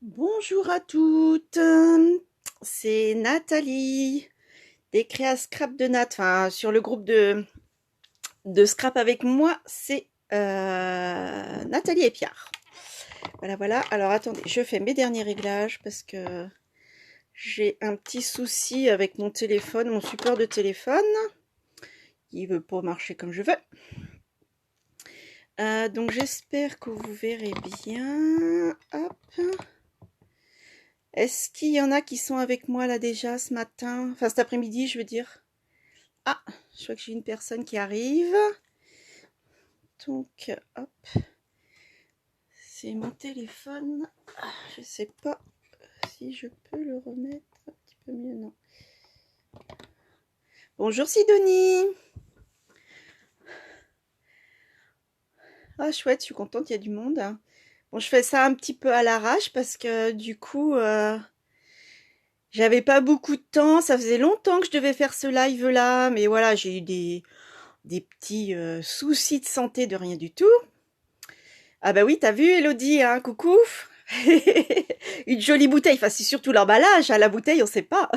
Bonjour à toutes, c'est Nathalie des Créa Scrap de Nat. Enfin, sur le groupe de Scrap avec moi, c'est Nathalie et Pierre. Voilà, voilà. Alors attendez, je fais mes derniers réglages parce que j'ai un petit souci avec mon téléphone, mon support de téléphone. Il veut pas marcher comme je veux. Donc j'espère que vous verrez bien. Hop. Est-ce qu'il y en a qui sont avec moi là déjà ce matin? Enfin cet après-midi, je veux dire. Ah, je vois que j'ai une personne qui arrive. Donc, hop, c'est mon téléphone. Je sais pas si je peux le remettre un petit peu mieux. Non. Bonjour Sidonie. Ah, chouette, je suis contente, il y a du monde. Bon, je fais ça un petit peu à l'arrache parce que du coup, j'avais pas beaucoup de temps. Ça faisait longtemps que je devais faire ce live-là, mais voilà, j'ai eu des petits soucis de santé de rien du tout. Ah bah oui, t'as vu Elodie, hein, coucou. Une jolie bouteille, enfin c'est surtout l'emballage, hein, la bouteille on sait pas.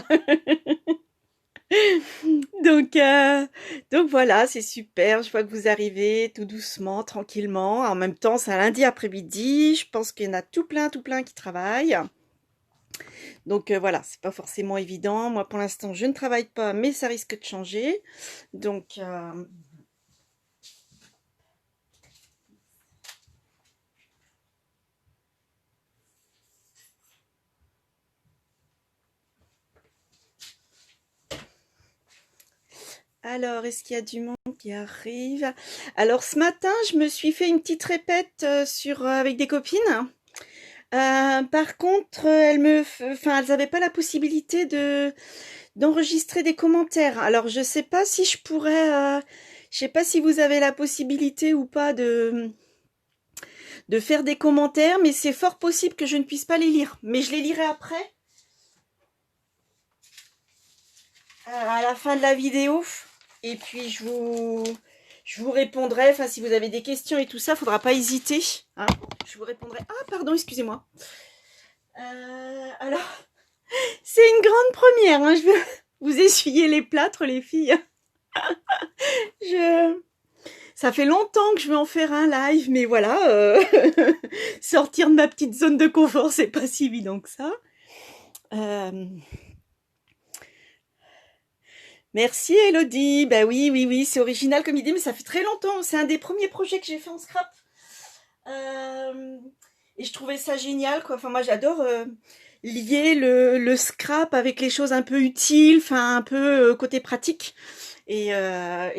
Donc, euh, donc voilà, c'est super, je vois que vous arrivez tout doucement, tranquillement. En même temps, c'est un lundi après-midi, je pense qu'il y en a tout plein qui travaillent. Donc voilà, c'est pas forcément évident. Moi pour l'instant je ne travaille pas, mais ça risque de changer. Donc, alors, est-ce qu'il y a du monde qui arrive? Alors, ce matin, je me suis fait une petite répète avec des copines. Par contre, enfin, elles n'avaient pas la possibilité d'enregistrer des commentaires. Alors, je sais pas si je pourrais, je sais pas si vous avez la possibilité ou pas de faire des commentaires, mais c'est fort possible que je ne puisse pas les lire. Mais je les lirai après, à la fin de la vidéo. Et puis, je vous répondrai. Enfin, si vous avez des questions et tout ça, faudra pas hésiter, hein. Je vous répondrai. Ah, pardon, excusez-moi. Alors, c'est une grande première, hein. Je veux vous essuyer les plâtres, les filles. Je... Ça fait longtemps que je veux en faire un live, mais voilà, sortir de ma petite zone de confort, c'est pas si évident que ça. Euh, Merci Elodie. Bah oui, oui, oui, c'est original comme idée, mais ça fait très longtemps. C'est un des premiers projets que j'ai fait en scrap. Euh, et je trouvais ça génial, quoi. Enfin, moi, j'adore lier le scrap avec les choses un peu utiles, enfin, un peu côté pratique. Et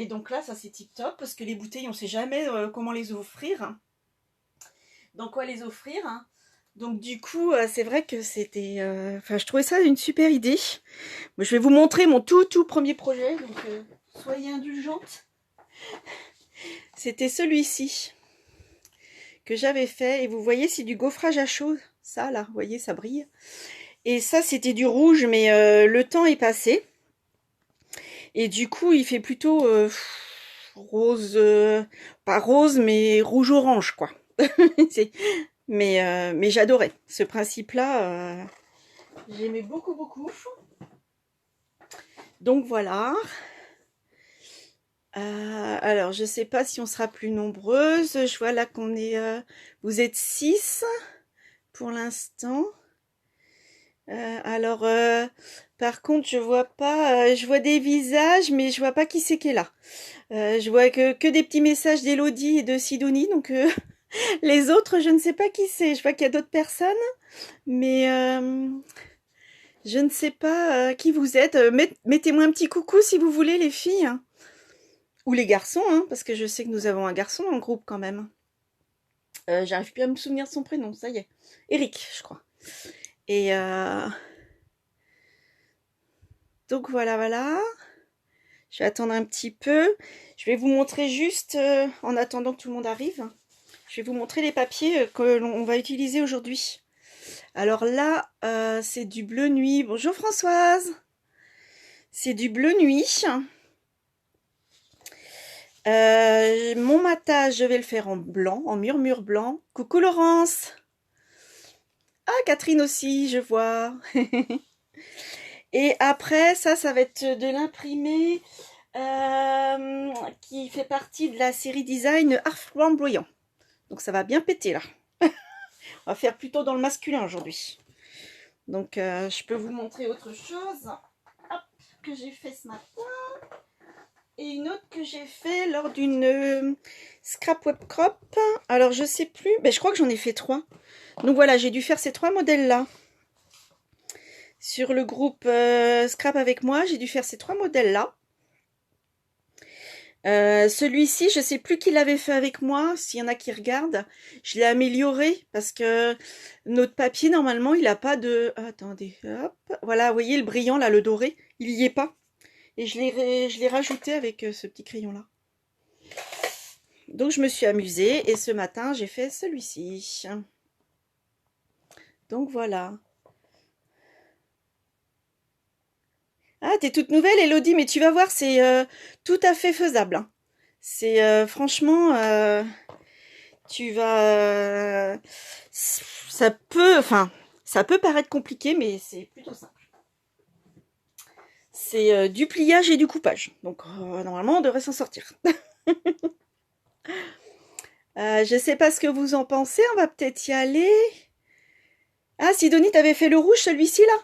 donc là, ça c'est tip top parce que les bouteilles, on sait jamais comment les offrir. Dans quoi les offrir, hein. Donc du coup, c'est vrai que c'était... Enfin, je trouvais ça une super idée. Moi, je vais vous montrer mon tout premier projet, donc soyez indulgentes. C'était celui-ci que j'avais fait. Et vous voyez, c'est du gaufrage à chaud. Ça, là, vous voyez, ça brille. Et ça, c'était du rouge, mais le temps est passé. Et du coup, il fait plutôt rose... pas rose, mais rouge-orange, quoi. Mais j'adorais ce principe-là. J'aimais beaucoup. Donc voilà. Alors, je sais pas si on sera plus nombreuses. Je vois là qu'on est... vous êtes 6 pour l'instant. Alors, par contre, je vois pas... je vois des visages, mais je vois pas qui c'est qui est là. Je vois que des petits messages d'Elodie et de Sidonie. Donc, les autres, je ne sais pas qui c'est. Je vois qu'il y a d'autres personnes. Mais je ne sais pas qui vous êtes. Mettez-moi un petit coucou si vous voulez, les filles. Ou les garçons, hein, parce que je sais que nous avons un garçon dans le groupe quand même. J'arrive plus à me souvenir de son prénom, ça y est. Eric, je crois. Et donc voilà. Je vais attendre un petit peu. Je vais vous montrer juste, en attendant que tout le monde arrive, je vais vous montrer les papiers que l'on va utiliser aujourd'hui. Alors là, c'est du bleu nuit. Bonjour Françoise. C'est du bleu nuit. Mon matage, je vais le faire en blanc, en murmure blanc. Coucou Laurence. Ah, Catherine aussi, je vois. Et après, ça va être de l'imprimé qui fait partie de la série design Art Flamboyant. Donc ça va bien péter là. On va faire plutôt dans le masculin aujourd'hui. Donc je peux vous montrer autre chose. Hop, que j'ai fait ce matin. Et une autre que j'ai fait lors d'une scrap web crop. Alors je sais plus, mais je crois que j'en ai fait 3. Donc voilà, j'ai dû faire ces 3 modèles là. Sur le groupe scrap avec moi, j'ai dû faire ces 3 modèles là. Celui-ci, je sais plus qui l'avait fait avec moi, s'il y en a qui regardent. Je l'ai amélioré parce que notre papier, normalement, il n'a pas de... Attendez, hop. Voilà, vous voyez le brillant là, le doré, il y est pas. Et je l'ai rajouté avec ce petit crayon-là. Donc, je me suis amusée et ce matin, j'ai fait celui-ci. Donc, voilà. Ah, t'es toute nouvelle, Elodie, mais tu vas voir, c'est tout à fait faisable. Hein. C'est franchement, tu vas... ça peut paraître compliqué, mais c'est plutôt simple. C'est du pliage et du coupage. Donc, normalement, on devrait s'en sortir. Je sais pas ce que vous en pensez, on va peut-être y aller. Ah, Sidonie, t'avais fait le rouge, celui-ci, là?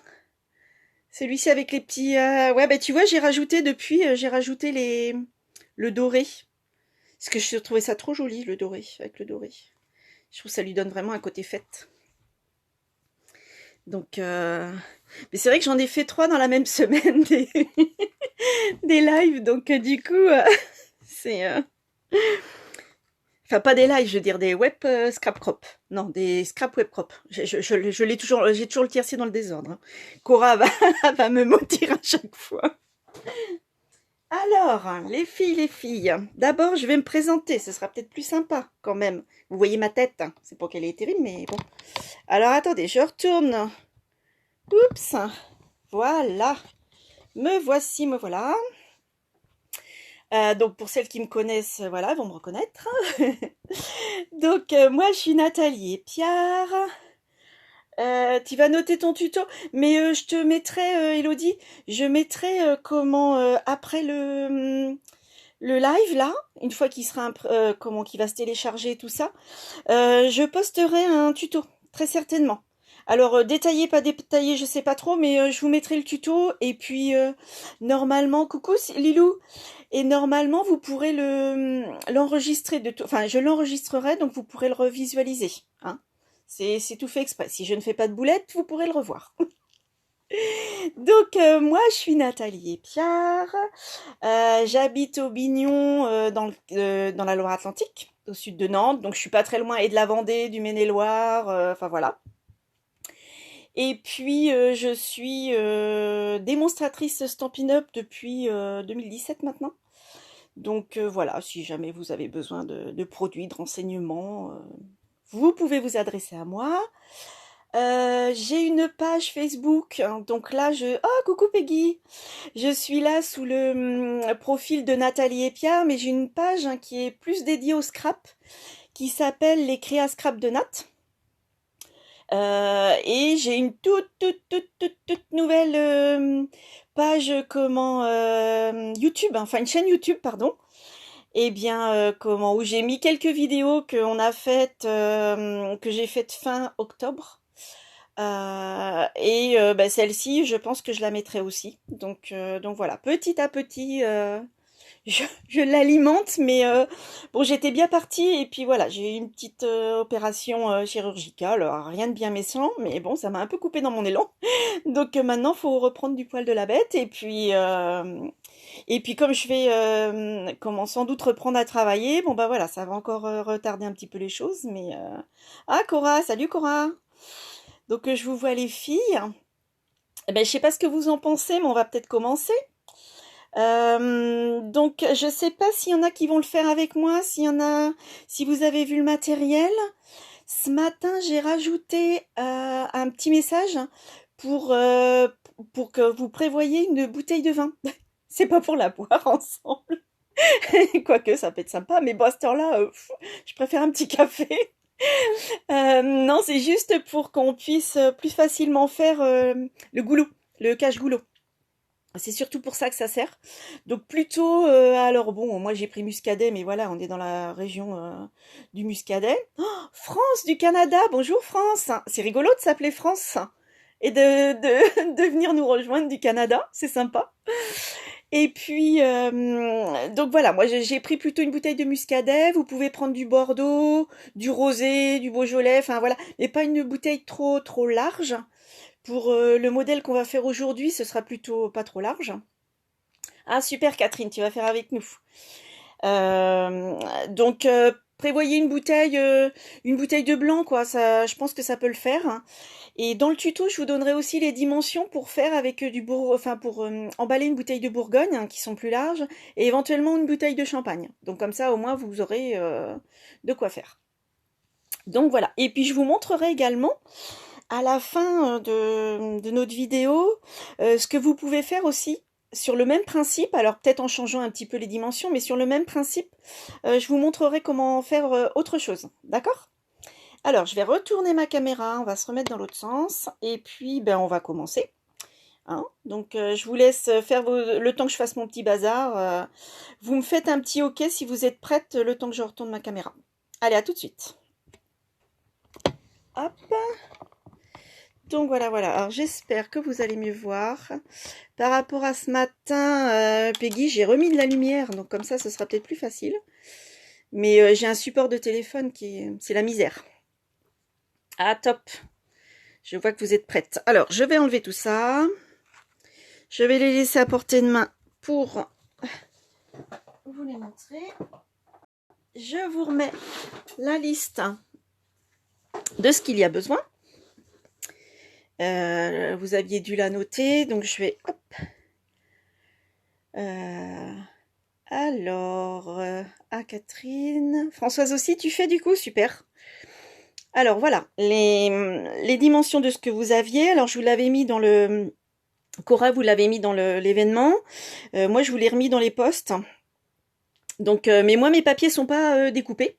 Celui-ci avec les petits... Ouais, bah tu vois, j'ai rajouté depuis, le doré. Parce que je trouvais ça trop joli, le doré, avec le doré. Je trouve que ça lui donne vraiment un côté fête. Donc, mais c'est vrai que j'en ai fait 3 dans la même semaine des lives. Donc, du coup, c'est... Enfin, pas des lives, je veux dire des web scrap crop. Non, des scrap web crop. Je l'ai toujours, j'ai toujours le tiercé dans le désordre. Hein. Cora va me maudire à chaque fois. Alors, les filles. D'abord, je vais me présenter. Ce sera peut-être plus sympa quand même. Vous voyez ma tête. Hein. C'est pas qu'elle est terrible, mais bon. Alors, attendez, je retourne. Oups. Voilà. Me voici, me voilà. Donc, pour celles qui me connaissent, voilà, vont me reconnaître. Donc, moi, je suis Nathalie Epiard. Tu vas noter ton tuto, mais je te mettrai, Elodie, je mettrai comment après le live là, une fois qu'il sera comment qu'il va se télécharger tout ça, je posterai un tuto très certainement. Alors détaillé, pas détaillé, je sais pas trop, mais je vous mettrai le tuto et puis normalement, coucou Lilou, et normalement vous pourrez l'enregistrer enfin je l'enregistrerai donc vous pourrez le revisualiser, hein. C'est tout fait exprès. Si je ne fais pas de boulette, vous pourrez le revoir. Donc, moi, je suis Nathalie Epiard. J'habite au Bignon, dans la Loire-Atlantique, au sud de Nantes. Donc, je suis pas très loin et de la Vendée, du Maine-et-Loire. Enfin, voilà. Et puis, je suis démonstratrice Stampin' Up depuis 2017 maintenant. Donc, voilà, si jamais vous avez besoin de produits, de renseignements... vous pouvez vous adresser à moi. J'ai une page Facebook, hein, donc là oh coucou Peggy, je suis là sous le profil de Nathalie Epiard, mais j'ai une page hein, qui est plus dédiée au scrap, qui s'appelle les créas scrap de Nat. Et j'ai une toute nouvelle page YouTube, enfin une chaîne YouTube pardon. Eh bien, où j'ai mis quelques vidéos qu'on a faites, que j'ai faites fin octobre. Celle-ci, je pense que je la mettrai aussi. Donc voilà, petit à petit, je l'alimente, mais bon, j'étais bien partie et puis voilà, j'ai eu une petite opération chirurgicale, alors, rien de bien méchant, mais bon, ça m'a un peu coupé dans mon élan. Donc maintenant, faut reprendre du poil de la bête et puis comme je vais sans doute reprendre à travailler, bon bah voilà, ça va encore retarder un petit peu les choses, mais ah Cora, salut Cora. Donc je vous vois les filles. Eh ben je sais pas ce que vous en pensez, mais on va peut-être commencer. Donc je sais pas s'il y en a qui vont le faire avec moi, si vous avez vu le matériel. Ce matin, j'ai rajouté un petit message pour que vous prévoyiez une bouteille de vin. C'est pas pour la boire ensemble. Quoique, ça peut être sympa, mais bon, à cette heure-là, je préfère un petit café. Non, c'est juste pour qu'on puisse plus facilement faire le goulot, le cache-goulot. C'est surtout pour ça que ça sert. Donc plutôt, alors bon, moi j'ai pris muscadet, mais voilà, on est dans la région du muscadet. Oh, France du Canada, bonjour France. C'est rigolo de s'appeler France et de venir nous rejoindre du Canada, c'est sympa. Et puis, donc voilà, moi j'ai pris plutôt une bouteille de muscadet. Vous pouvez prendre du Bordeaux, du rosé, du Beaujolais, enfin voilà, mais pas une bouteille trop large. Pour le modèle qu'on va faire aujourd'hui, ce sera plutôt pas trop large. Ah super Catherine, tu vas faire avec nous. Donc prévoyez une bouteille de blanc quoi. Ça, je pense que ça peut le faire. Et dans le tuto, je vous donnerai aussi les dimensions pour faire avec enfin pour emballer une bouteille de Bourgogne hein, qui sont plus larges et éventuellement une bouteille de champagne. Donc comme ça, au moins, vous aurez de quoi faire. Donc voilà. Et puis je vous montrerai également à la fin de notre vidéo ce que vous pouvez faire aussi sur le même principe, alors peut-être en changeant un petit peu les dimensions, mais sur le même principe, je vous montrerai comment faire autre chose. D'accord ? Alors, je vais retourner ma caméra, on va se remettre dans l'autre sens, et puis ben, on va commencer. Hein, donc, je vous laisse faire le temps que je fasse mon petit bazar. Vous me faites un petit OK si vous êtes prête le temps que je retourne ma caméra. Allez, à tout de suite. Hop. Donc voilà. Alors, j'espère que vous allez mieux voir. Par rapport à ce matin, Peggy, j'ai remis de la lumière, donc comme ça, ce sera peut-être plus facile. Mais j'ai un support de téléphone c'est la misère. Ah, top. Je vois que vous êtes prête. Alors, je vais enlever tout ça. Je vais les laisser à portée de main pour vous les montrer. Je vous remets la liste de ce qu'il y a besoin. Vous aviez dû la noter, donc je vais... Hop. Alors, Catherine... Françoise aussi, tu fais du coup, super. Alors voilà, les dimensions de ce que vous aviez. Alors je vous l'avais mis dans le... Cora, vous l'avez mis dans l'événement. Moi, je vous l'ai remis dans les posts. Donc, mais moi, mes papiers sont pas découpés.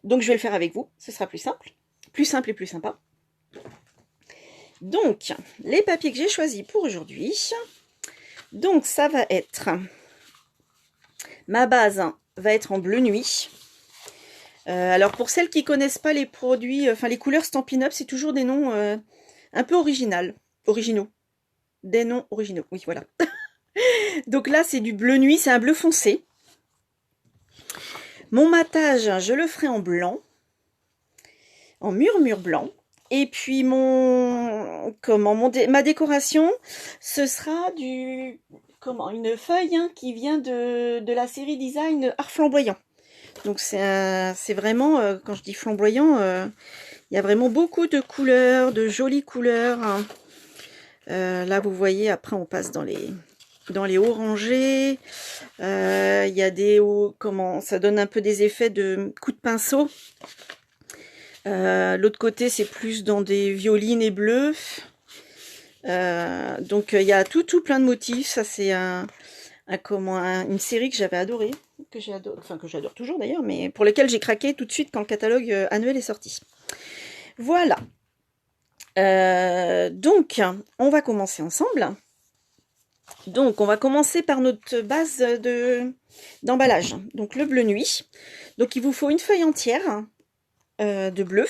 Donc, je vais le faire avec vous. Ce sera plus simple. Plus simple et plus sympa. Donc, les papiers que j'ai choisis pour aujourd'hui. Donc, ça va être... Ma base va être en bleu nuit. Alors, pour celles qui connaissent pas les produits, enfin les couleurs Stampin' Up, c'est toujours des noms un peu originaux. Des noms originaux, oui, voilà. Donc là, c'est du bleu nuit, c'est un bleu foncé. Mon matage, je le ferai en blanc, en murmure blanc. Et puis ma décoration, ce sera une feuille hein, qui vient de la série design Art Flamboyant. Donc c'est vraiment, quand je dis flamboyant, il y a vraiment beaucoup de couleurs, de jolies couleurs. Hein. Là, vous voyez, après on passe dans les orangés. Il y a ça donne un peu des effets de coups de pinceau. L'autre côté, c'est plus dans des violines et bleus. Donc, il y a tout plein de motifs. Ça, c'est une série que j'avais adorée, que j'adore toujours d'ailleurs, mais pour laquelle j'ai craqué tout de suite quand le catalogue annuel est sorti. Voilà. Donc, on va commencer ensemble. Donc, on va commencer par notre base d'emballage. Donc, le bleu nuit. Donc, il vous faut une feuille entière de bleu.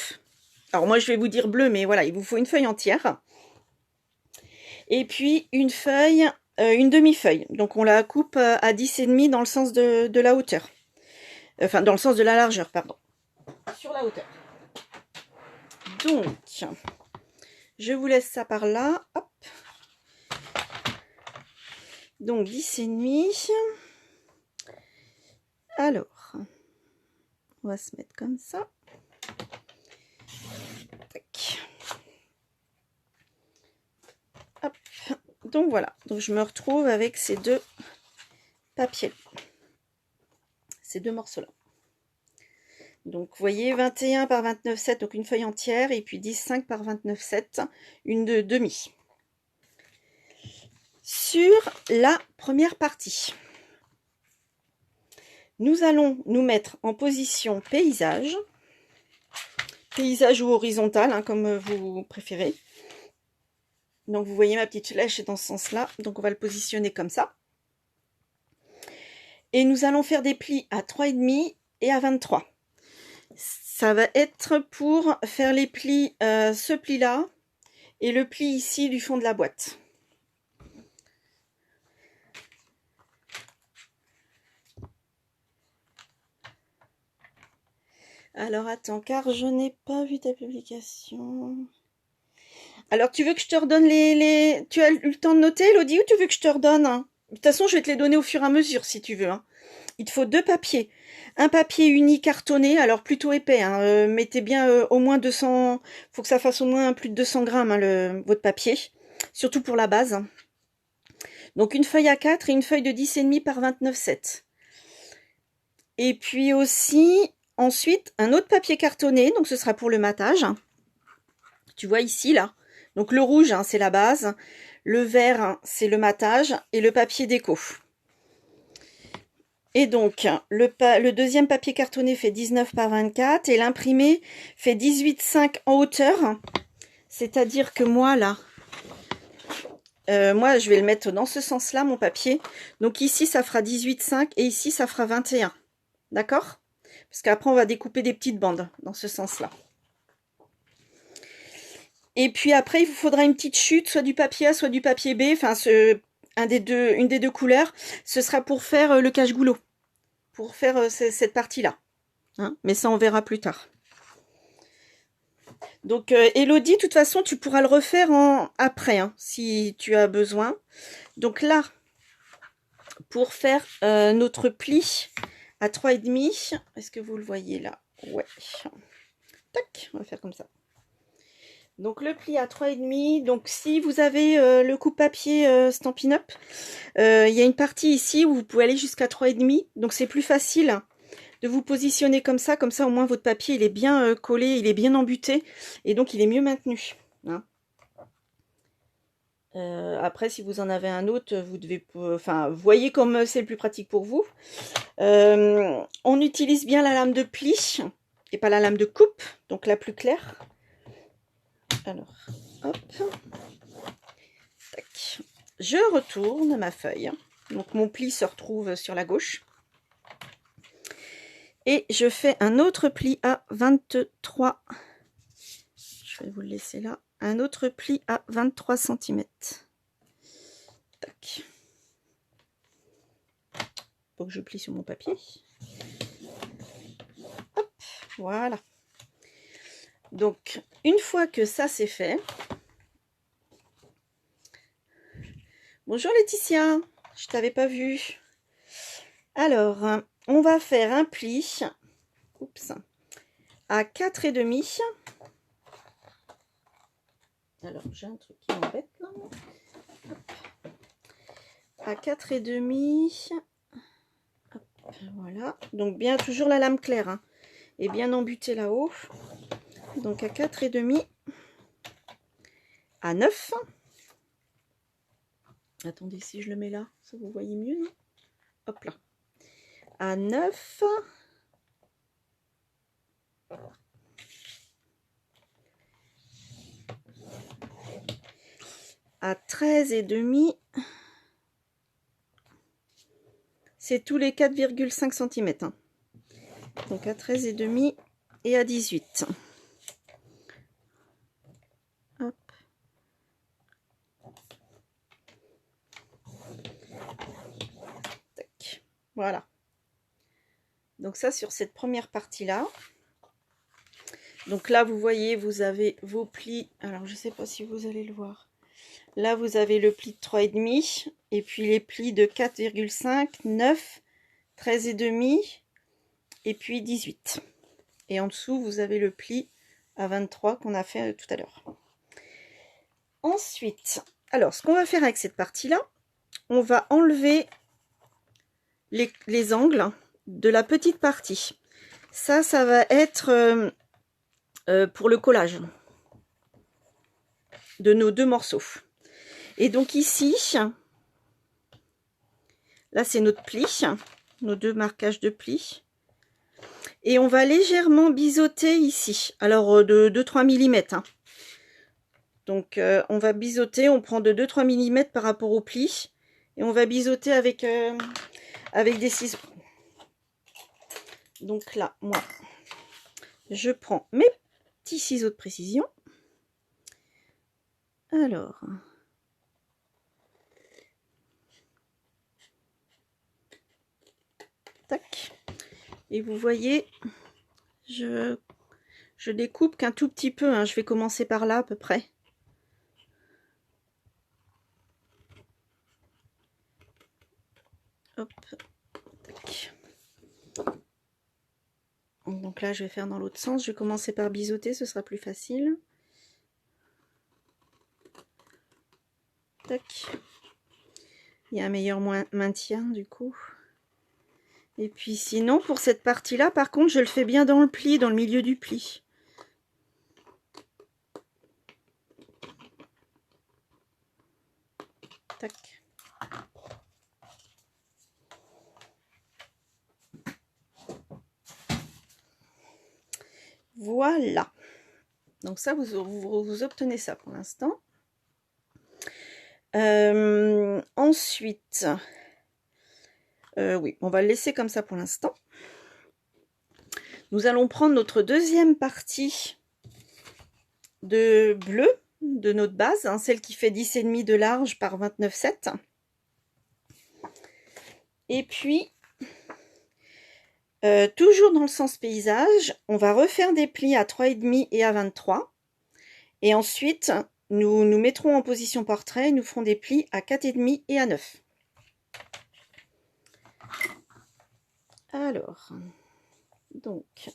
Alors, moi, je vais vous dire bleu, mais voilà, il vous faut une feuille entière. Et puis, une demi-feuille. Donc, on la coupe à 10,5 dans le sens de la hauteur. Enfin, dans le sens de la largeur, pardon. Sur la hauteur. Donc, je vous laisse ça par là. Hop. Donc 10,5. Alors, on va se mettre comme ça. Tac. Hop. Donc voilà. Donc je me retrouve avec ces deux papiers. Ces deux morceaux-là. Donc vous voyez 21 par 29,7, donc une feuille entière, et puis 10,5 par 29,7, une de demi. Sur la première partie, nous allons nous mettre en position paysage. paysage ou horizontal, hein, comme vous préférez. Donc vous voyez ma petite flèche est dans ce sens-là, donc on va le positionner comme ça. Et nous allons faire des plis à 3,5 et à 23. Ça va être pour faire les plis, ce pli-là, et le pli ici du fond de la boîte. Alors attends, car je n'ai pas vu ta publication. Alors tu veux que je te redonne les... Tu as eu le temps de noter, Elodie, ou tu veux que je te redonne, hein? De toute façon, je vais te les donner au fur et à mesure, si tu veux, hein. Il te faut 2 papiers. Un papier uni cartonné, alors plutôt épais, hein. Mettez bien au moins 200... Faut que ça fasse au moins plus de 200 grammes, hein, votre papier. Surtout pour la base. Donc une feuille A4 et une feuille de 10,5 par 29,7. Et puis aussi... Ensuite, un autre papier cartonné, donc ce sera pour le matage. Tu vois ici, là. Donc le rouge, hein, c'est la base. Le vert, hein, c'est le matage. Et le papier déco. Et donc, le deuxième papier cartonné fait 19 par 24. Et l'imprimé fait 18,5 en hauteur. C'est-à-dire que moi, là... moi, je vais le mettre dans ce sens-là, mon papier. Donc ici, ça fera 18,5. Et ici, ça fera 21. D'accord ? Parce qu'après, on va découper des petites bandes dans ce sens-là. Et puis après, il vous faudra une petite chute, soit du papier A, soit du papier B. Enfin, une des deux couleurs. Ce sera pour faire le cache-goulot. Pour faire cette partie-là. Hein, mais ça, on verra plus tard. Donc, Elodie, de toute façon, tu pourras le refaire après, hein, si tu as besoin. Donc là, pour faire notre pli... à 3,5, est-ce que vous le voyez là? Ouais. Tac, on va faire comme ça. Donc le pli à 3,5. Donc si vous avez le coupe-papier Stampin' Up, il y a une partie ici où vous pouvez aller jusqu'à 3,5. Donc c'est plus facile de vous positionner comme ça. Comme ça, au moins, votre papier, il est bien collé, il est bien embuté. Et donc, il est mieux maintenu. Hein. Après, si vous en avez un autre, vous devez... Enfin, voyez comme c'est le plus pratique pour vous. On utilise bien la lame de pli et pas la lame de coupe, donc la plus claire. Alors, hop. Tac. Je retourne ma feuille. Donc, mon pli se retrouve sur la gauche. Et je fais un autre pli à 23. Je vais vous le laisser là. Un autre pli à 23 cm. Tac. Faut que je plie sur mon papier. Hop, voilà. Donc, une fois que ça c'est fait... Bonjour Laetitia, je t'avais pas vu. Alors, on va faire un pli à 4,5. Alors, j'ai un truc qui m'embête là. À 4,5. Voilà. Donc, bien toujours la lame claire. Hein, et bien embutée là-haut. Donc, à 4,5. À 9. Attendez, si je le mets là, ça vous voyez mieux, non? Hop là. À 9. À 13,5. C'est tous les 4,5 cm. Hein. Donc à 13,5 et à 18. Hop. Tac. Voilà. Donc ça sur cette première partie-là. Donc là, vous voyez, vous avez vos plis. Alors, je ne sais pas si vous allez le voir. Là, vous avez le pli de 3,5 et puis les plis de 4,5, 9, 13,5 et puis 18. Et en dessous, vous avez le pli à 23 qu'on a fait tout à l'heure. Ensuite, alors, ce qu'on va faire avec cette partie-là, on va enlever les angles de la petite partie. Ça va être pour le collage de nos deux morceaux. Et donc ici, là c'est notre pli, nos deux marquages de pli. Et on va légèrement biseauter ici. Alors de 2-3 mm. Hein. Donc on va biseauter, on prend de 2-3 mm par rapport au pli. Et on va biseauter avec des ciseaux. Donc là, moi, je prends mes petits ciseaux de précision. Alors, tac. Et vous voyez, je découpe qu'un tout petit peu. Hein. Je vais commencer par là à peu près. Hop, tac. Donc là, je vais faire dans l'autre sens. Je vais commencer par biseauter, ce sera plus facile. Tac. Il y a un meilleur maintien du coup. Et puis sinon, pour cette partie-là, par contre, je le fais bien dans le pli, dans le milieu du pli. Tac. Voilà. Donc ça, vous obtenez ça pour l'instant. Ensuite, oui, on va le laisser comme ça pour l'instant. Nous allons prendre notre deuxième partie de bleu de notre base, hein, celle qui fait 10,5 de large par 29,7. Et puis, toujours dans le sens paysage, on va refaire des plis à 3,5 et à 23. Et ensuite, nous nous mettrons en position portrait et nous ferons des plis à 4,5 et à 9. Alors, donc,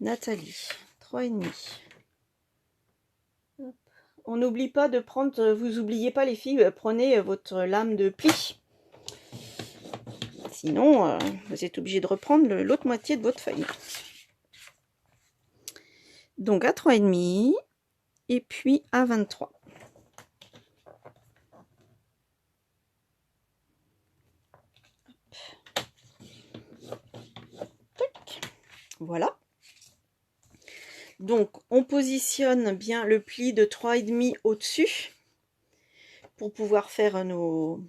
Nathalie, 3,5. On n'oublie pas de prendre, vous oubliez pas les filles, prenez votre lame de pli. Sinon, vous êtes obligé de reprendre l'autre moitié de votre feuille. Donc à 3,5 et puis à 23. Voilà. Donc on positionne bien le pli de 3,5 au-dessus pour pouvoir faire nos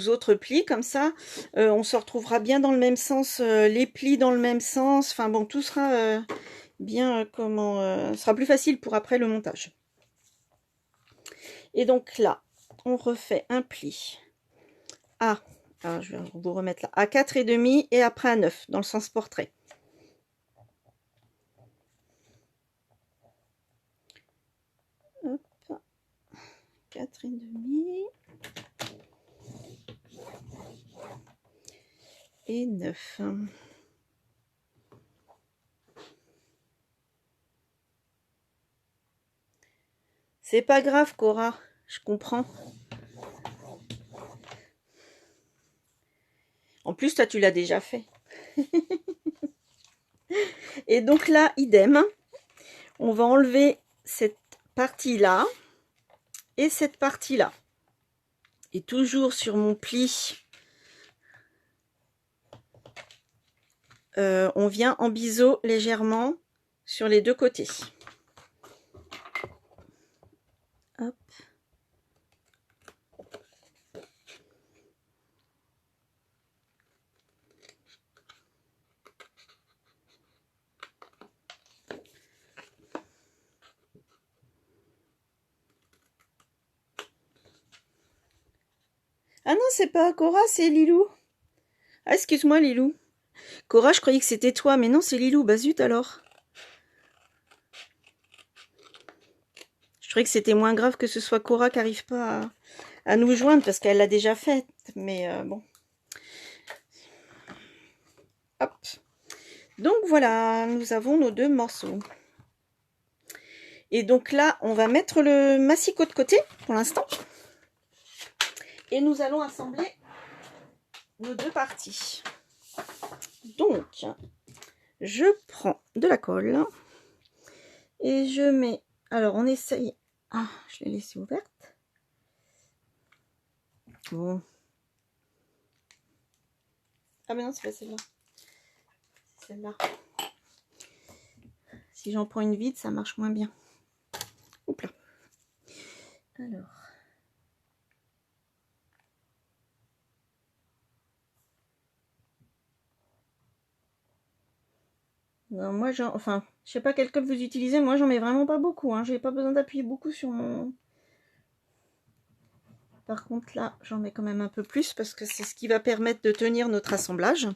autres plis comme ça. On se retrouvera bien dans le même sens, les plis dans le même sens. Enfin bon, tout sera bien sera plus facile pour après le montage. Et donc là, on refait un pli à, alors je vais vous remettre là, à 4,5 et après à 9 dans le sens portrait. Hop, 4,5 et 9. C'est pas grave, Cora, je comprends. En plus, toi, tu l'as déjà fait. Et donc là, idem, on va enlever cette partie-là et cette partie-là. Et toujours sur mon pli, on vient en biseau légèrement sur les deux côtés. Hop. Ah non, c'est pas Cora, c'est Lilou. Ah, excuse-moi, Lilou. Cora, je croyais que c'était toi, mais non, c'est Lilou. Bah zut alors. Je croyais que c'était moins grave que ce soit Cora qui n'arrive pas à nous joindre, parce qu'elle l'a déjà faite. Mais bon. Hop. Donc voilà, nous avons nos deux morceaux. Et donc là, on va mettre le massicot de côté pour l'instant. Et nous allons assembler nos deux parties. Donc, je prends de la colle et je mets... Alors, on essaye... Ah, je l'ai laissée ouverte. Bon. Ah mais non, c'est pas celle-là. celle-là. Si j'en prends une vide, ça marche moins bien. Oups là. Alors. Non, moi, enfin, je sais pas quel code vous utilisez. Moi, j'en mets vraiment pas beaucoup. Hein. J'ai pas besoin d'appuyer beaucoup sur mon... Par contre, là, j'en mets quand même un peu plus parce que c'est ce qui va permettre de tenir notre assemblage.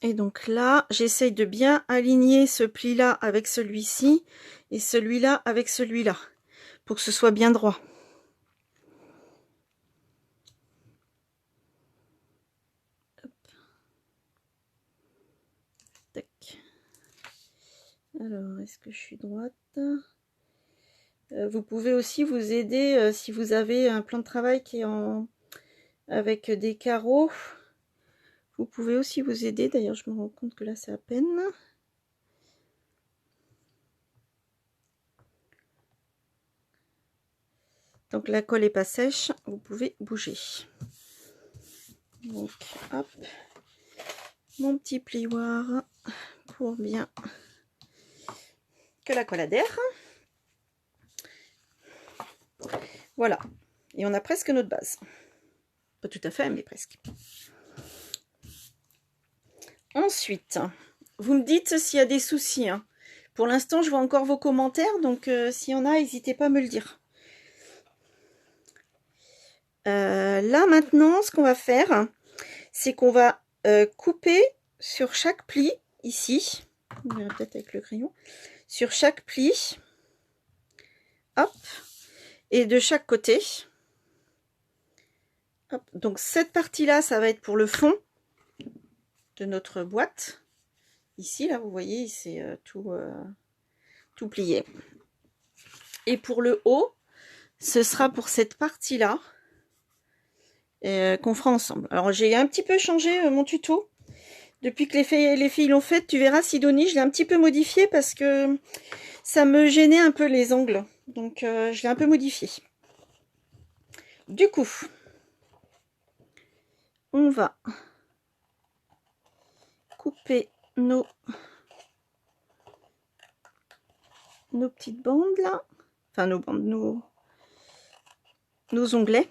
Et donc là, j'essaye de bien aligner ce pli-là avec celui-ci et celui-là avec celui-là pour que ce soit bien droit. Tac. Alors, est-ce que je suis droite? Vous pouvez aussi vous aider si vous avez un plan de travail qui est avec des carreaux. Vous pouvez aussi vous aider. D'ailleurs, je me rends compte que là, c'est à peine. Donc, la colle n'est pas sèche. Vous pouvez bouger. Donc, hop. Mon petit plioir pour bien que la colle adhère. Voilà. Et on a presque notre base. Pas tout à fait, mais presque. Ensuite, vous me dites s'il y a des soucis. Hein. Pour l'instant, je vois encore vos commentaires, donc s'il y en a, n'hésitez pas à me le dire. Là, maintenant, ce qu'on va faire, c'est qu'on va couper sur chaque pli, ici. On verra peut-être avec le crayon. Sur chaque pli. Hop. Et de chaque côté. Hop. Donc, cette partie-là, ça va être pour le fond de notre boîte. Ici, là, vous voyez, c'est tout plié. Et pour le haut, ce sera pour cette partie-là qu'on fera ensemble. Alors, j'ai un petit peu changé mon tuto. Depuis que les filles l'ont fait, tu verras, Sidonie, je l'ai un petit peu modifié parce que ça me gênait un peu les angles. Donc, je l'ai un peu modifié. Du coup, on va couper nos petites bandes là. Enfin, nos bandes, nos onglets.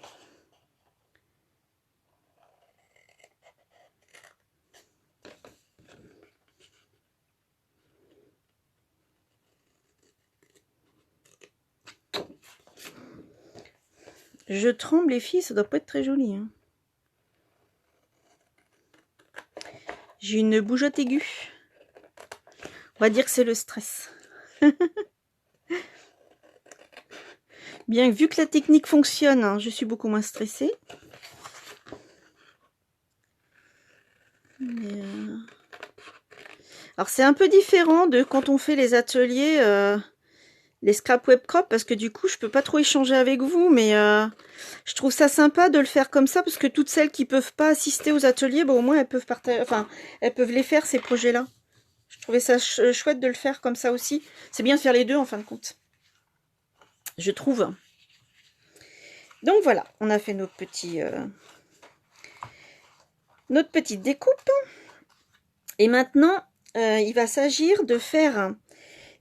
Je tremble les filles, ça doit pas être très joli. Hein. J'ai une bougeotte aiguë. On va dire que c'est le stress. Bien, vu que la technique fonctionne, hein, je suis beaucoup moins stressée. Mais alors, c'est un peu différent de quand on fait les ateliers, les scrap web crop, parce que du coup, je peux pas trop échanger avec vous, mais je trouve ça sympa de le faire comme ça, parce que toutes celles qui peuvent pas assister aux ateliers, bah, au moins, elles peuvent partager, enfin, elles peuvent les faire, ces projets-là. Je trouvais ça chouette de le faire comme ça aussi. C'est bien de faire les deux, en fin de compte. Je trouve. Donc voilà, on a fait notre petite découpe. Et maintenant, il va s'agir de faire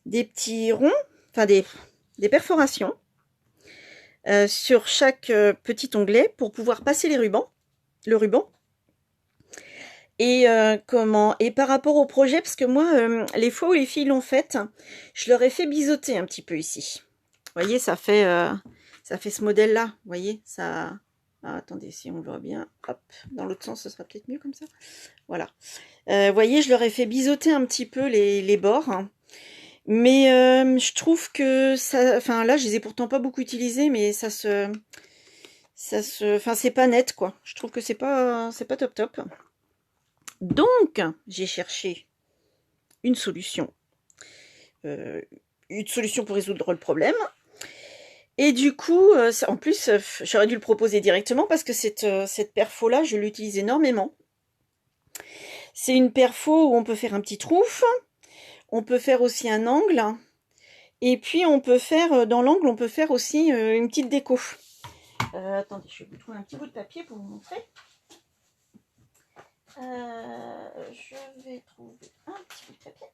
des petits ronds, enfin des perforations sur chaque petit onglet pour pouvoir passer le ruban. Et par rapport au projet, parce que moi, les fois où les filles l'ont fait, je leur ai fait biseauter un petit peu ici. Vous voyez, ça fait ce modèle-là. Vous voyez, ça... Ah, attendez, si on voit bien, hop, dans l'autre sens, ce sera peut-être mieux comme ça. Voilà. Vous voyez, je leur ai fait biseauter un petit peu les bords. Mais je trouve que ça... Enfin, là, je les ai pourtant pas beaucoup utilisés, mais enfin, c'est pas net, quoi. Je trouve que c'est pas top. Donc, j'ai cherché une solution. Une solution pour résoudre le problème. Et du coup, en plus, j'aurais dû le proposer directement parce que cette perfo-là, je l'utilise énormément. C'est une perfo où on peut faire un petit trou. On peut faire aussi un angle. Et puis, on peut faire, dans l'angle, on peut faire aussi une petite déco. Attendez, je vais vous trouver un petit bout de papier pour vous montrer. Je vais trouver un petit bout de papier.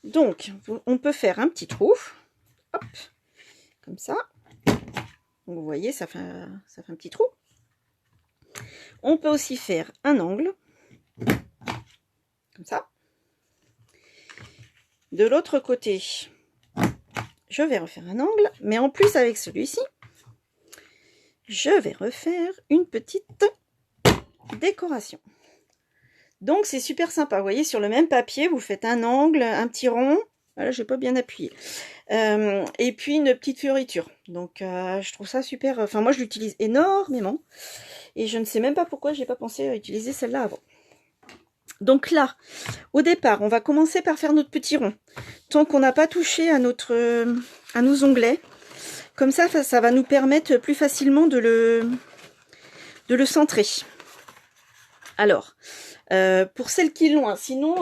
Donc, on peut faire un petit trou. Hop, comme ça. Donc, vous voyez, ça fait un petit trou. On peut aussi faire un angle. Comme ça. De l'autre côté, je vais refaire un angle. Mais en plus, avec celui-ci, je vais refaire une petite décoration. Donc c'est super sympa, vous voyez, sur le même papier vous faites un angle, un petit rond, voilà, j'ai pas bien appuyé, et puis une petite fioriture. Donc je trouve ça super, enfin moi je l'utilise énormément et je ne sais même pas pourquoi j'ai pas pensé à utiliser celle-là avant. Donc là, au départ, on va commencer par faire notre petit rond, tant qu'on n'a pas touché à nos onglets. Comme ça va nous permettre plus facilement de le centrer. Alors, pour celles qui l'ont, hein, sinon,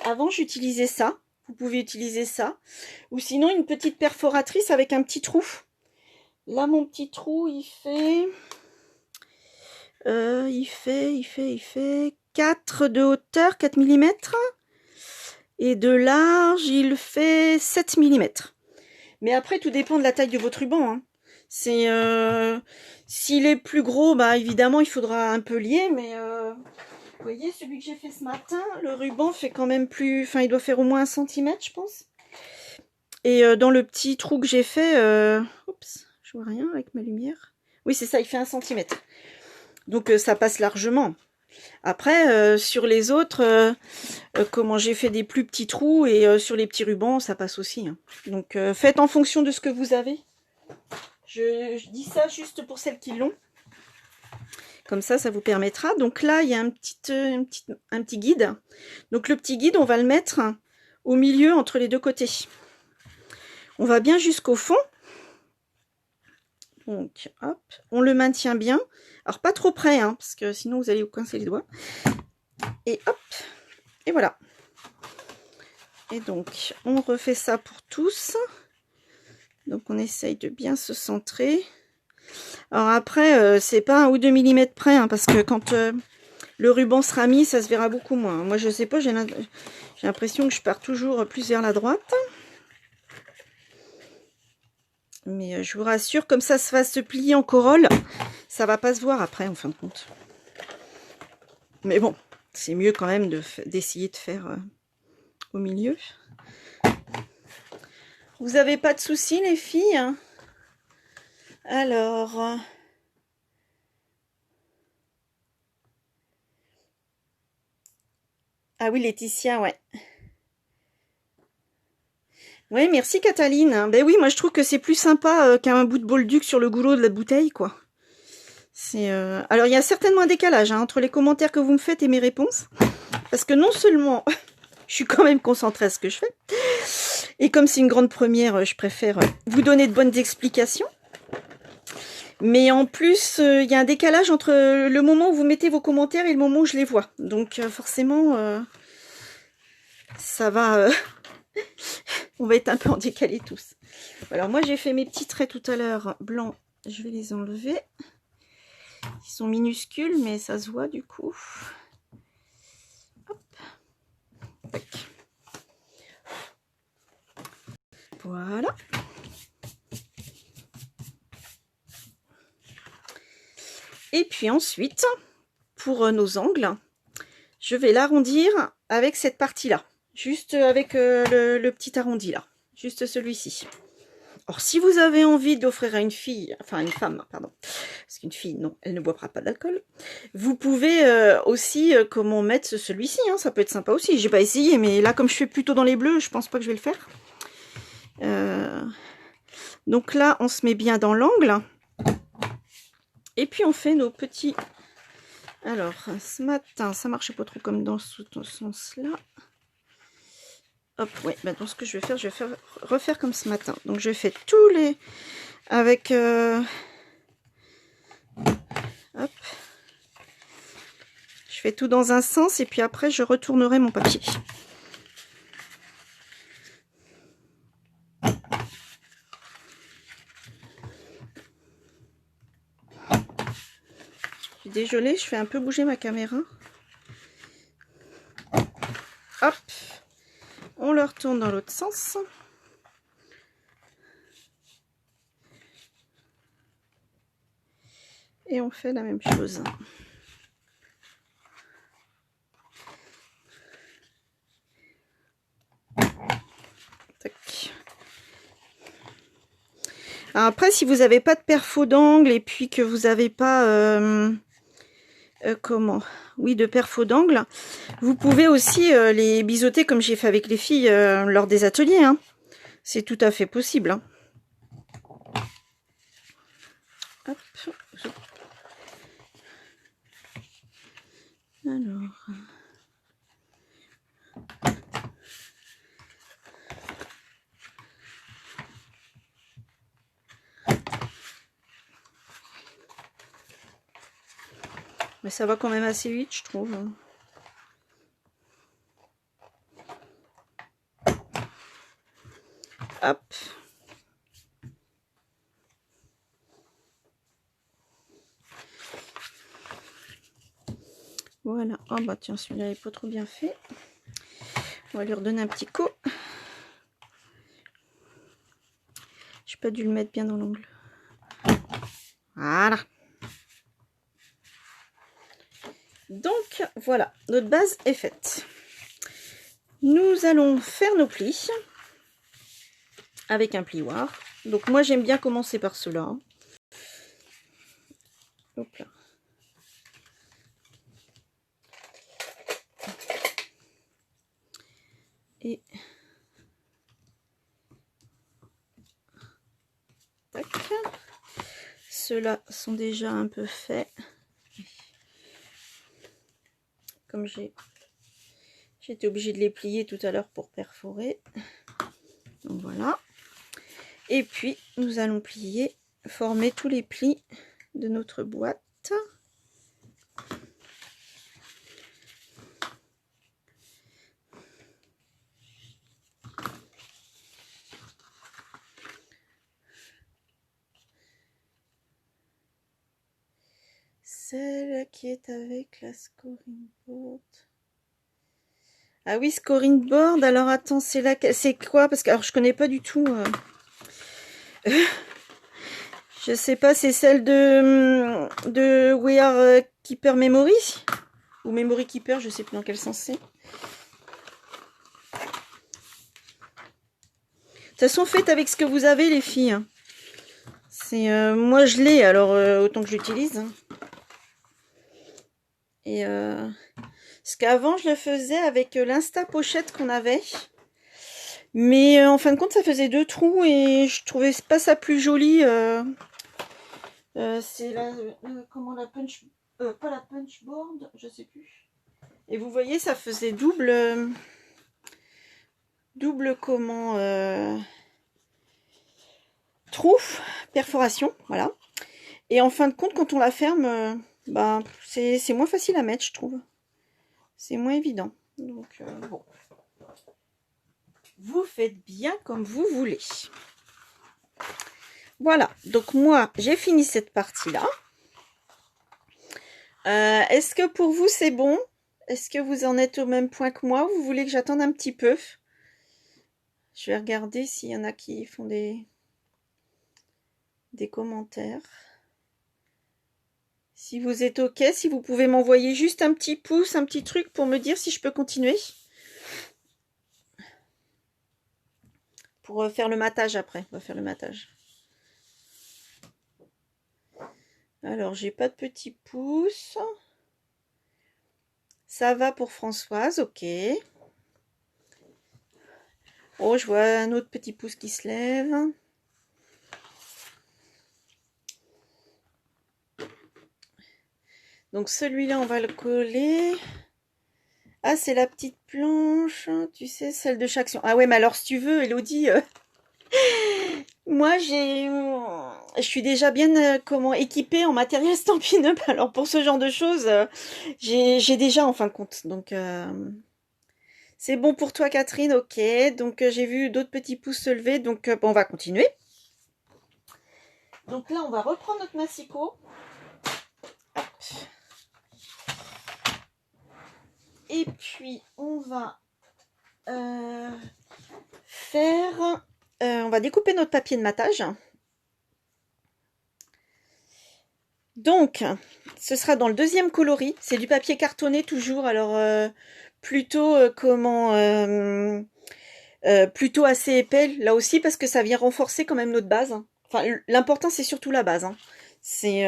avant j'utilisais ça. Vous pouvez utiliser ça. Ou sinon, une petite perforatrice avec un petit trou. Là, mon petit trou, il fait 4 de hauteur, 4 mm. Et de large, il fait 7 mm. Mais après, tout dépend de la taille de votre ruban. Hein. C'est s'il est plus gros, bah évidemment, il faudra un peu lier. Mais vous voyez, celui que j'ai fait ce matin, le ruban fait quand même plus... Enfin, il doit faire au moins 1 cm, je pense. Et dans le petit trou que j'ai fait... Oups, je vois rien avec ma lumière. Oui, c'est ça, il fait 1 cm. Donc, ça passe largement. Après, sur les autres, comment j'ai fait des plus petits trous et sur les petits rubans, ça passe aussi. Hein. Donc, faites en fonction de ce que vous avez. Je dis ça juste pour celles qui l'ont. Comme ça vous permettra. Donc là, il y a un petit guide. Donc le petit guide, on va le mettre au milieu entre les deux côtés. On va bien jusqu'au fond. Donc, hop, on le maintient bien. Alors, pas trop près, hein, parce que sinon, vous allez vous coincer les doigts. Et hop, et voilà. Et donc, on refait ça pour tous. Donc, on essaye de bien se centrer. Alors après, c'est pas 1 ou 2 mm près, hein, parce que quand le ruban sera mis, ça se verra beaucoup moins. Moi, je sais pas, j'ai l'impression que je pars toujours plus vers la droite. Mais je vous rassure, comme ça va se plier en corolle, ça va pas se voir après, en fin de compte. Mais bon, c'est mieux quand même d'essayer de faire au milieu. Vous avez pas de soucis, les filles? Alors... Ah oui, Laetitia, ouais. Oui, merci Cataline. Ben oui, moi je trouve que c'est plus sympa qu'un bout de bolduc sur le goulot de la bouteille, quoi. Alors il y a certainement un décalage hein, entre les commentaires que vous me faites et mes réponses. Parce que non seulement je suis quand même concentrée à ce que je fais, et comme c'est une grande première, je préfère vous donner de bonnes explications. Mais en plus, il y a un décalage entre le moment où vous mettez vos commentaires et le moment où je les vois. Donc forcément, ça va... on va être un peu en décalé tous. Alors moi j'ai fait mes petits traits tout à l'heure blancs. Je vais les enlever. Ils sont minuscules, mais ça se voit du coup. Hop. Tac. Voilà. Et puis ensuite, pour nos angles, je vais l'arrondir avec cette partie-là. Juste avec le petit arrondi là. Juste celui-ci. Or, si vous avez envie d'offrir à une fille, enfin une femme, pardon, parce qu'une fille, non, elle ne boira pas d'alcool, vous pouvez aussi, comment mettre celui-ci, hein, ça peut être sympa aussi. J'ai pas essayé, mais là, comme je fais plutôt dans les bleus, je pense pas que je vais le faire. Donc là, on se met bien dans l'angle. Et puis, on fait nos petits... Alors, ce matin, ça marche pas trop comme dans ce sens-là. Hop, ouais, bah dans ce que je vais faire refaire comme ce matin. Donc je fais tous les avec hop. Je fais tout dans un sens et puis après je retournerai mon papier. Je suis désolée, je fais un peu bouger ma caméra. retourne dans l'autre sens. Et on fait la même chose. Tac. Alors après, si vous n'avez pas de perfo d'angle et puis que vous n'avez pas de perfo d'angle, vous pouvez aussi les biseauter comme j'ai fait avec les filles lors des ateliers. Hein. C'est tout à fait possible. Hein. Hop. Alors. Mais ça va quand même assez vite, je trouve. Hop. Voilà. Oh bah tiens, celui-là n'est pas trop bien fait. On va lui redonner un petit coup. J'ai pas dû le mettre bien dans l'angle. Voilà. Donc voilà, notre base est faite. Nous allons faire nos plis avec un plioir. Donc moi j'aime bien commencer par cela. Hop là. Et tac. Ceux-là sont déjà un peu faits. Comme j'étais obligée de les plier tout à l'heure pour perforer. Donc voilà. Et puis nous allons plier, former tous les plis de notre boîte. Celle qui est avec la scoring board. Ah oui, scoring board. Alors attends, c'est là, c'est quoi? Parce que alors je connais pas du tout. Je sais pas, c'est celle de We Are Keeper Memory ou Memory Keeper, je sais plus dans quel sens c'est. De toute façon, faites avec ce que vous avez, les filles. C'est moi je l'ai, alors autant que j'utilise. Et parce qu'avant je le faisais avec l'Insta pochette qu'on avait, mais en fin de compte ça faisait 2 trous et je trouvais pas ça plus joli. C'est la comment la punch, pas la punch board, je sais plus. Et vous voyez, ça faisait double comment trou, perforation, voilà. Et en fin de compte, quand on la ferme, bah, c'est moins facile à mettre, je trouve. C'est moins évident. Donc, bon. Vous faites bien comme vous voulez. Voilà. Donc, moi, j'ai fini cette partie-là. Est-ce que pour vous, c'est bon? Est-ce que vous en êtes au même point que moi? Vous voulez que j'attende un petit peu? Je vais regarder s'il y en a qui font des commentaires. Si vous êtes OK, si vous pouvez m'envoyer juste un petit pouce, un petit truc pour me dire si je peux continuer. Pour faire le matage après. On va faire le matage. Alors, j'ai pas de petits pouces. Ça va pour Françoise, OK. Oh, je vois un autre petit pouce qui se lève. Donc celui-là, on va le coller. Ah, c'est la petite planche, tu sais, celle de Chaction. Ah ouais, mais alors si tu veux, Elodie, moi je suis déjà bien équipée en matériel Stampin' Up. Alors pour ce genre de choses, j'ai déjà en fin de compte. Donc c'est bon pour toi, Catherine, ok. Donc j'ai vu d'autres petits pouces se lever, donc bon, on va continuer. Donc là, on va reprendre notre massicot. Hop. Et puis, on va faire... on va découper notre papier de matage. Donc, ce sera dans le deuxième coloris. C'est du papier cartonné toujours. Alors, plutôt plutôt assez épais là aussi parce que ça vient renforcer quand même notre base. Enfin, l'important c'est surtout la base. C'est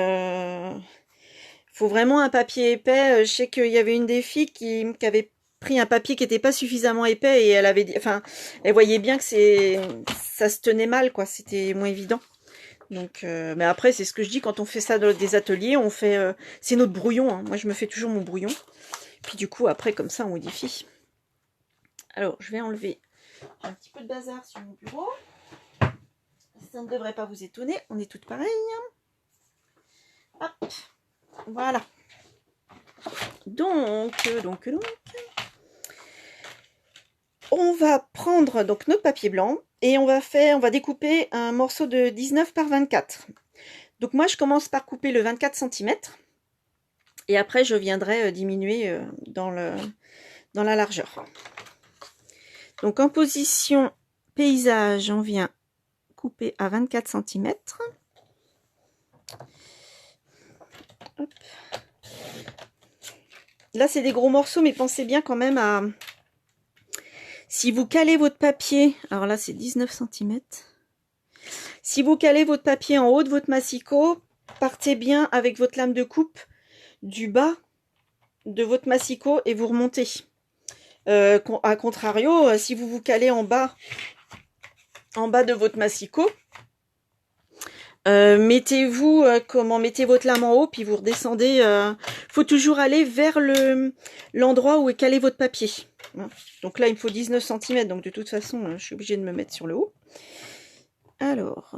faut vraiment un papier épais. Je sais qu'il y avait une des filles qui avait pris un papier qui n'était pas suffisamment épais et elle avait dit, enfin, elle voyait bien que ça se tenait mal quoi. C'était moins évident. Donc, mais après c'est ce que je dis quand on fait ça dans des ateliers, on fait, c'est notre brouillon. Hein. Moi je me fais toujours mon brouillon. Puis du coup après comme ça on modifie. Alors je vais enlever un petit peu de bazar sur mon bureau. Ça ne devrait pas vous étonner, on est toutes pareilles. Hop, voilà. Donc, on va prendre donc notre papier blanc et on va découper un morceau de 19 par 24. Donc moi je commence par couper le 24 cm et après je viendrai diminuer dans la largeur. Donc en position paysage, on vient couper à 24 cm. Hop. Là, c'est des gros morceaux, mais pensez bien quand même à... Si vous calez votre papier... Alors là, c'est 19 cm. Si vous calez votre papier en haut de votre massicot, partez bien avec votre lame de coupe du bas de votre massicot et vous remontez. A contrario, si vous vous calez en bas de votre massicot, mettez votre lame en haut puis vous redescendez. Faut toujours aller vers l'endroit où est calé votre papier. Donc là il me faut 19 cm, donc de toute façon je suis obligée de me mettre sur le haut. Alors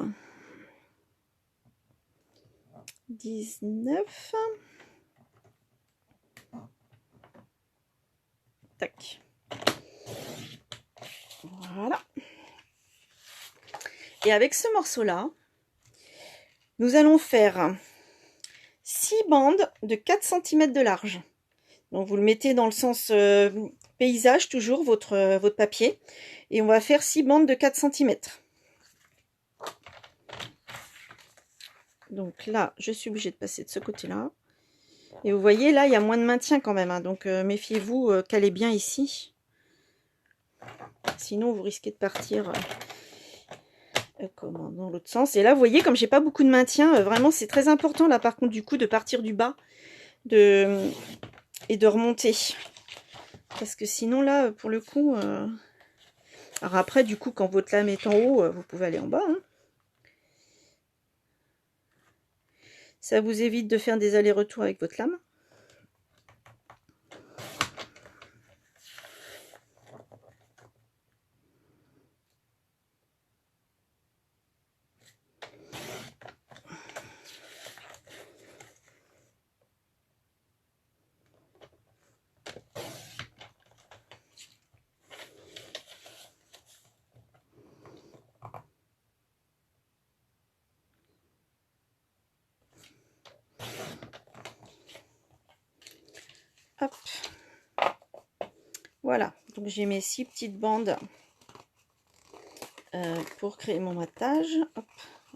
19. Tac. Voilà. Et avec ce morceau là, nous allons faire 6 bandes de 4 cm de large. Donc vous le mettez dans le sens paysage, toujours votre papier. Et on va faire 6 bandes de 4 cm. Donc là, je suis obligée de passer de ce côté-là. Et vous voyez, là, il y a moins de maintien quand même. Hein, donc méfiez-vous, calez bien ici. Sinon, vous risquez de partir dans l'autre sens. Et là, vous voyez, comme j'ai pas beaucoup de maintien, vraiment, c'est très important, là, par contre, du coup, de partir du bas et de remonter. Parce que sinon, là, pour le coup... Alors après, du coup, quand votre lame est en haut, vous pouvez aller en bas. Hein. Ça vous évite de faire des allers-retours avec votre lame. Hop. Voilà, donc j'ai mes 6 petites bandes pour créer mon matage. Hop,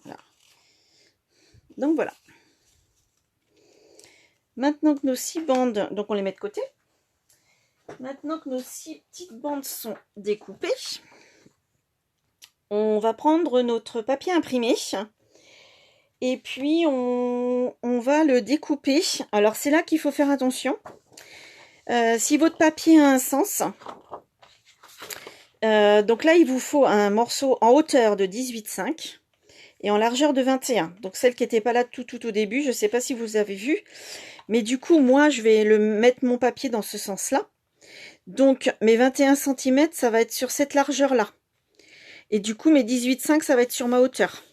voilà. Donc voilà. Maintenant que nos 6 bandes, donc on les met de côté. Maintenant que nos 6 petites bandes sont découpées, on va prendre notre papier imprimé. Et puis on va le découper. Alors c'est là qu'il faut faire attention. Si votre papier a un sens, donc là il vous faut un morceau en hauteur de 18,5 et en largeur de 21. Donc celle qui n'était pas là tout au début, je ne sais pas si vous avez vu, mais du coup moi je vais mettre mon papier dans ce sens-là. Donc mes 21 cm ça va être sur cette largeur-là. Et du coup mes 18,5 ça va être sur ma hauteur.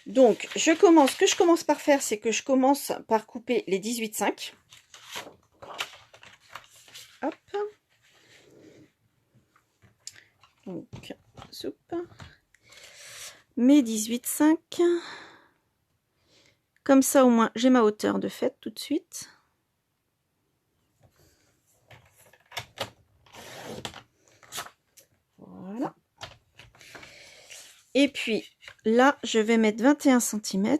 Donc ce que je commence par faire, c'est que je commence par couper les 18,5. Hop. Donc, soupe. Mes 18,5. Comme ça, au moins, j'ai ma hauteur de fait tout de suite. Voilà. Et puis là, je vais mettre 21 cm.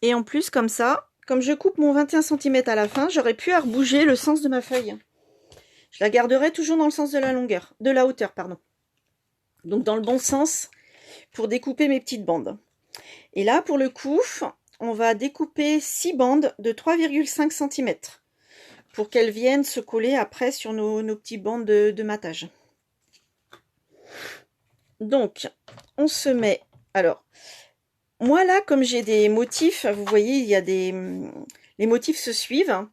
Et en plus, comme ça, comme je coupe mon 21 cm à la fin, j'aurais pu rebouger le sens de ma feuille. Je la garderai toujours dans le sens de la longueur, de la hauteur, pardon. Donc dans le bon sens pour découper mes petites bandes. Et là, pour le coup, on va découper 6 bandes de 3,5 cm pour qu'elles viennent se coller après sur nos petites bandes de matage. Donc, on se met... Alors, moi là, comme j'ai des motifs, vous voyez, il y a des... Les motifs se suivent.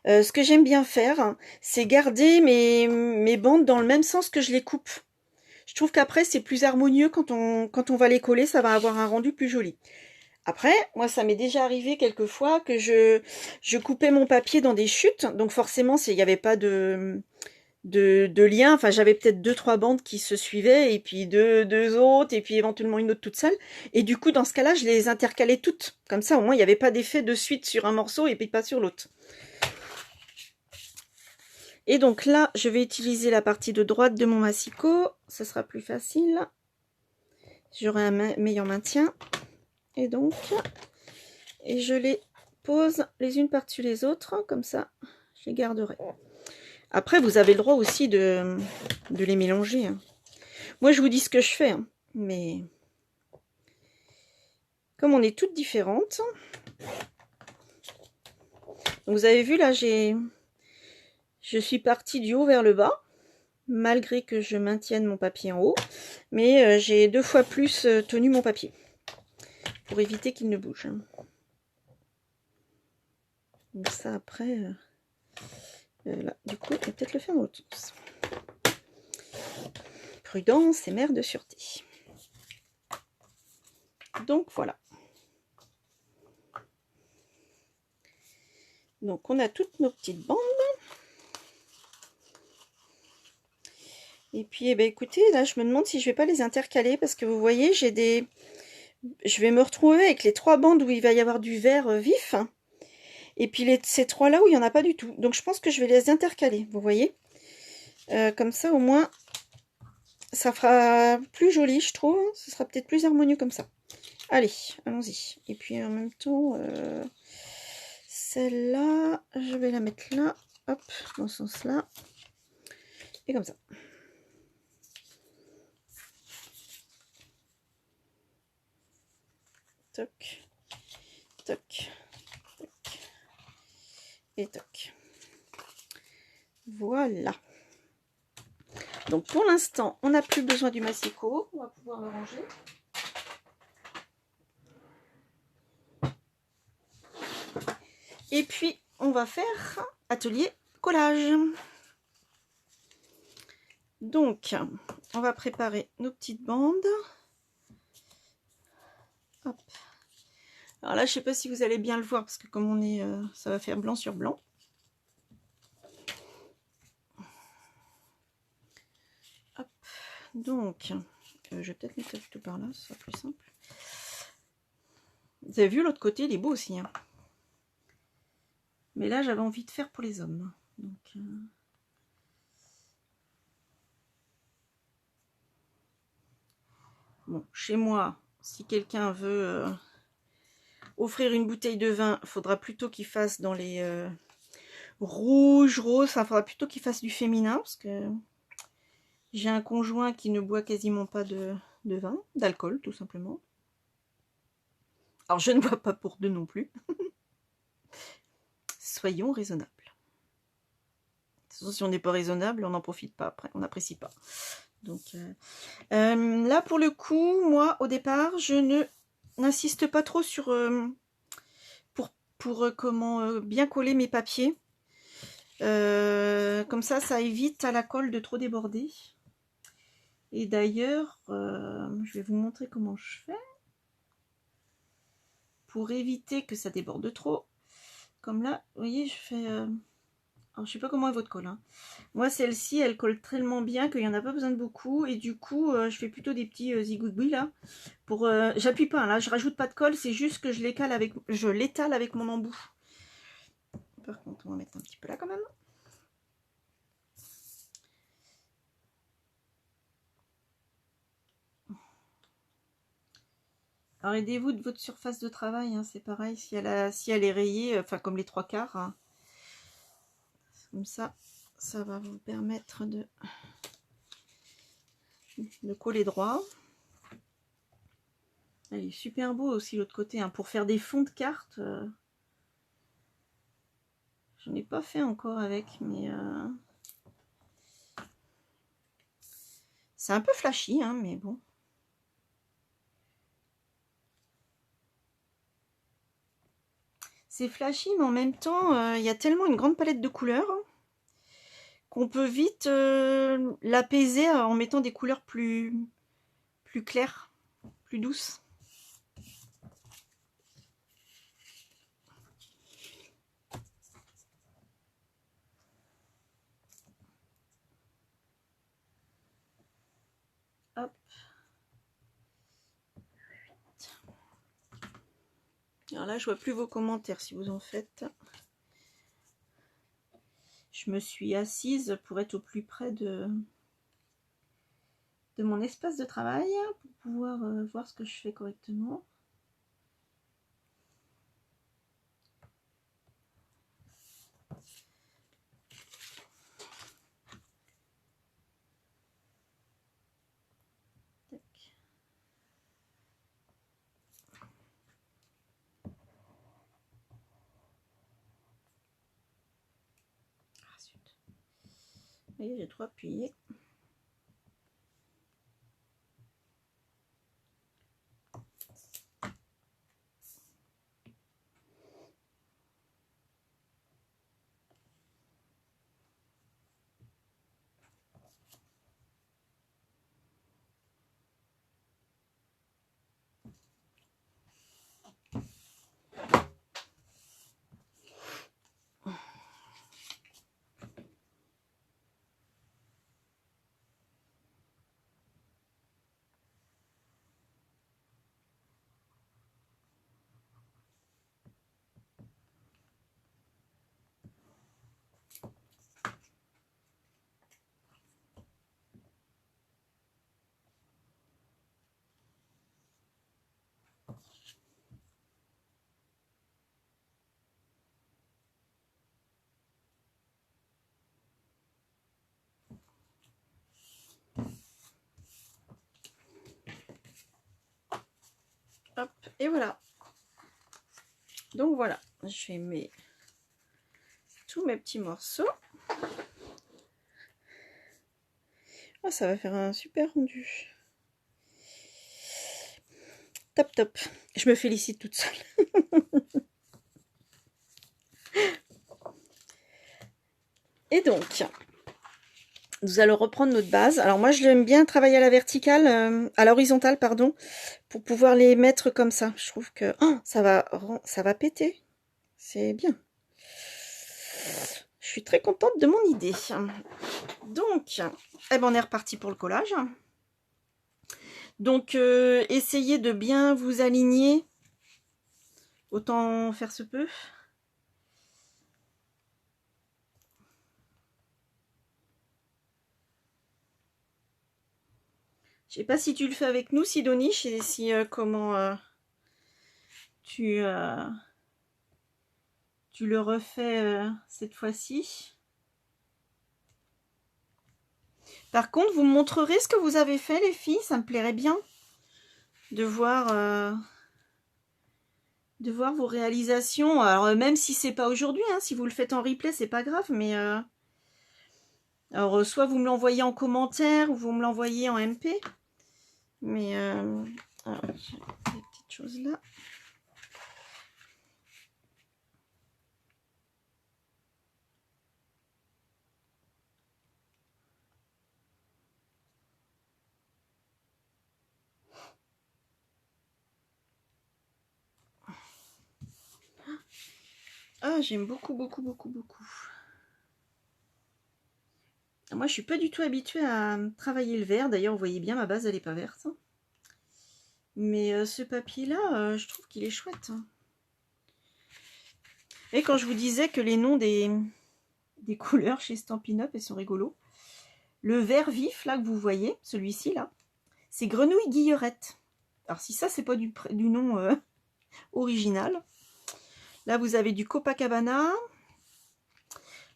Ce que j'aime bien faire, c'est garder mes bandes dans le même sens que je les coupe. Je trouve qu'après, c'est plus harmonieux quand on va les coller, ça va avoir un rendu plus joli. Après, moi, ça m'est déjà arrivé quelquefois que je coupais mon papier dans des chutes, donc forcément, il n'y avait pas de lien, enfin, j'avais peut-être 2-3 bandes qui se suivaient, et puis deux autres, et puis éventuellement une autre toute seule, et du coup, dans ce cas-là, je les intercalais toutes, comme ça, au moins, il n'y avait pas d'effet de suite sur un morceau, et puis pas sur l'autre. Et donc là, je vais utiliser la partie de droite de mon massicot, ça sera plus facile, j'aurai un meilleur maintien. Et donc, je les pose les unes par-dessus les autres, comme ça, je les garderai. Après, vous avez le droit aussi de les mélanger. Moi, je vous dis ce que je fais, mais comme on est toutes différentes, donc vous avez vu là, je suis partie du haut vers le bas, malgré que je maintienne mon papier en haut, mais j'ai 2 fois plus tenu mon papier pour éviter qu'il ne bouge. Donc ça après, là, du coup, on va peut-être le faire dans l'autre sens. Prudence et mère de sûreté. Donc voilà. Donc on a toutes nos petites bandes. Et puis, eh ben, écoutez, là, je me demande si je vais pas les intercaler parce que vous voyez, j'ai des... Je vais me retrouver avec les 3 bandes où il va y avoir du vert vif. Et puis ces 3 là où il n'y en a pas du tout. Donc je pense que je vais les intercaler, vous voyez. Comme ça, au moins, ça fera plus joli, je trouve. Ce sera peut-être plus harmonieux comme ça. Allez, allons-y. Et puis en même temps, celle-là, je vais la mettre là. Hop, dans ce sens-là. Et comme ça. Toc, toc, toc. Et toc. Voilà. Donc pour l'instant, on n'a plus besoin du massicot. On va pouvoir le ranger. Et puis, on va faire atelier collage. Donc, on va préparer nos petites bandes. Hop. Alors là, je ne sais pas si vous allez bien le voir parce que comme on est, ça va faire blanc sur blanc. Hop. Donc, je vais peut-être mettre ça plutôt par là, ce sera plus simple. Vous avez vu l'autre côté, il est beau aussi. Hein. Mais là, j'avais envie de faire pour les hommes. Donc, bon, chez moi, si quelqu'un veut offrir une bouteille de vin, il faudra plutôt qu'il fasse dans les rouges, roses, il faudra plutôt qu'il fasse du féminin, parce que j'ai un conjoint qui ne boit quasiment pas de vin, d'alcool, tout simplement. Alors, je ne bois pas pour deux non plus. Soyons raisonnables. De toute façon, si on n'est pas raisonnable, on n'en profite pas après, on n'apprécie pas. Donc, là, pour le coup, moi, au départ, je n'insiste pas trop sur... pour comment bien coller mes papiers. Comme ça évite à la colle de trop déborder. Et d'ailleurs, je vais vous montrer comment je fais. Pour éviter que ça déborde trop. Comme là, vous voyez, je fais... alors, je sais pas comment est votre colle. Hein. Moi, celle-ci, elle colle tellement bien qu'il n'y en a pas besoin de beaucoup. Et du coup, je fais plutôt des petits zigouigouis là. Pour, j'appuie pas, là, je rajoute pas de colle. C'est juste que je l'étale avec mon embout. Par contre, on va mettre un petit peu là quand même. Alors aidez-vous de votre surface de travail, hein, c'est pareil, si elle est rayée, enfin comme les 3/4, hein, comme ça va vous permettre de coller droit. Il est super beau aussi l'autre côté, hein, pour faire des fonds de cartes. Je n'ai pas fait encore avec, mais c'est un peu flashy, hein, mais bon. C'est flashy, mais en même temps, il y a tellement une grande palette de couleurs qu'on peut vite l'apaiser en mettant des couleurs plus claires, plus douces. Hop. Alors là, je vois plus vos commentaires si vous en faites. Je me suis assise pour être au plus près de mon espace de travail, pour pouvoir voir ce que je fais correctement. Tac. Ah, zut. Vous voyez, j'ai trop appuyé. Hop, et voilà. Donc voilà, je mets tous mes petits morceaux. Oh, ça va faire un super rendu. Top, top. Je me félicite toute seule. Et donc, nous allons reprendre notre base. Alors moi, j'aime bien travailler à la verticale, à l'horizontale, pardon, pour pouvoir les mettre comme ça. Je trouve que ça va péter. C'est bien. Je suis très contente de mon idée. Donc, eh ben, on est reparti pour le collage. Donc, essayez de bien vous aligner, autant faire se peut. Je sais pas si tu le fais avec nous, Sidonie, je sais si comment tu le refais cette fois-ci. Par contre, vous me montrerez ce que vous avez fait, les filles. Ça me plairait bien de voir vos réalisations. Alors, même si c'est pas aujourd'hui, hein, si vous le faites en replay, c'est pas grave. Mais alors, soit vous me l'envoyez en commentaire ou vous me l'envoyez en MP. Mais alors, j'ai des petites choses là. Ah, j'aime beaucoup, beaucoup, beaucoup, beaucoup. Moi, je suis pas du tout habituée à travailler le vert. D'ailleurs, vous voyez bien, ma base, elle n'est pas verte. Mais ce papier-là, je trouve qu'il est chouette. Et quand je vous disais que les noms des couleurs chez Stampin' Up, elles sont rigolos. Le vert vif, là, que vous voyez, celui-ci, là, c'est Grenouille Guillerette. Alors si ça c'est pas du nom original. Là vous avez du Copacabana.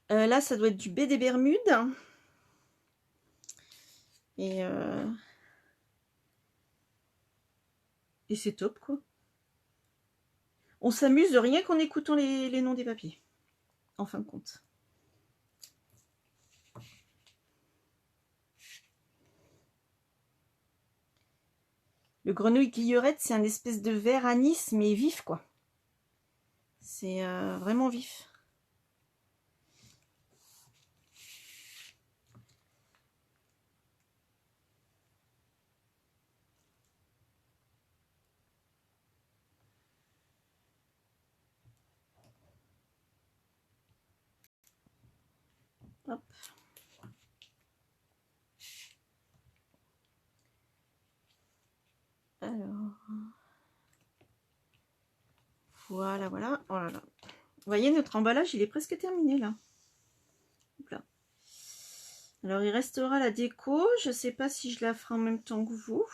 Là ça doit être du baie des Bermudes. Et c'est top quoi. On s'amuse de rien qu'en écoutant les noms des papiers. En fin de compte. Le grenouille guillerette, c'est un espèce de vert anis, mais vif, quoi. C'est vraiment vif. Hop. Alors... Voilà, voilà. Oh là là. Vous voyez, notre emballage, il est presque terminé, là. Là. Alors, il restera la déco. Je ne sais pas si je la ferai en même temps que vous.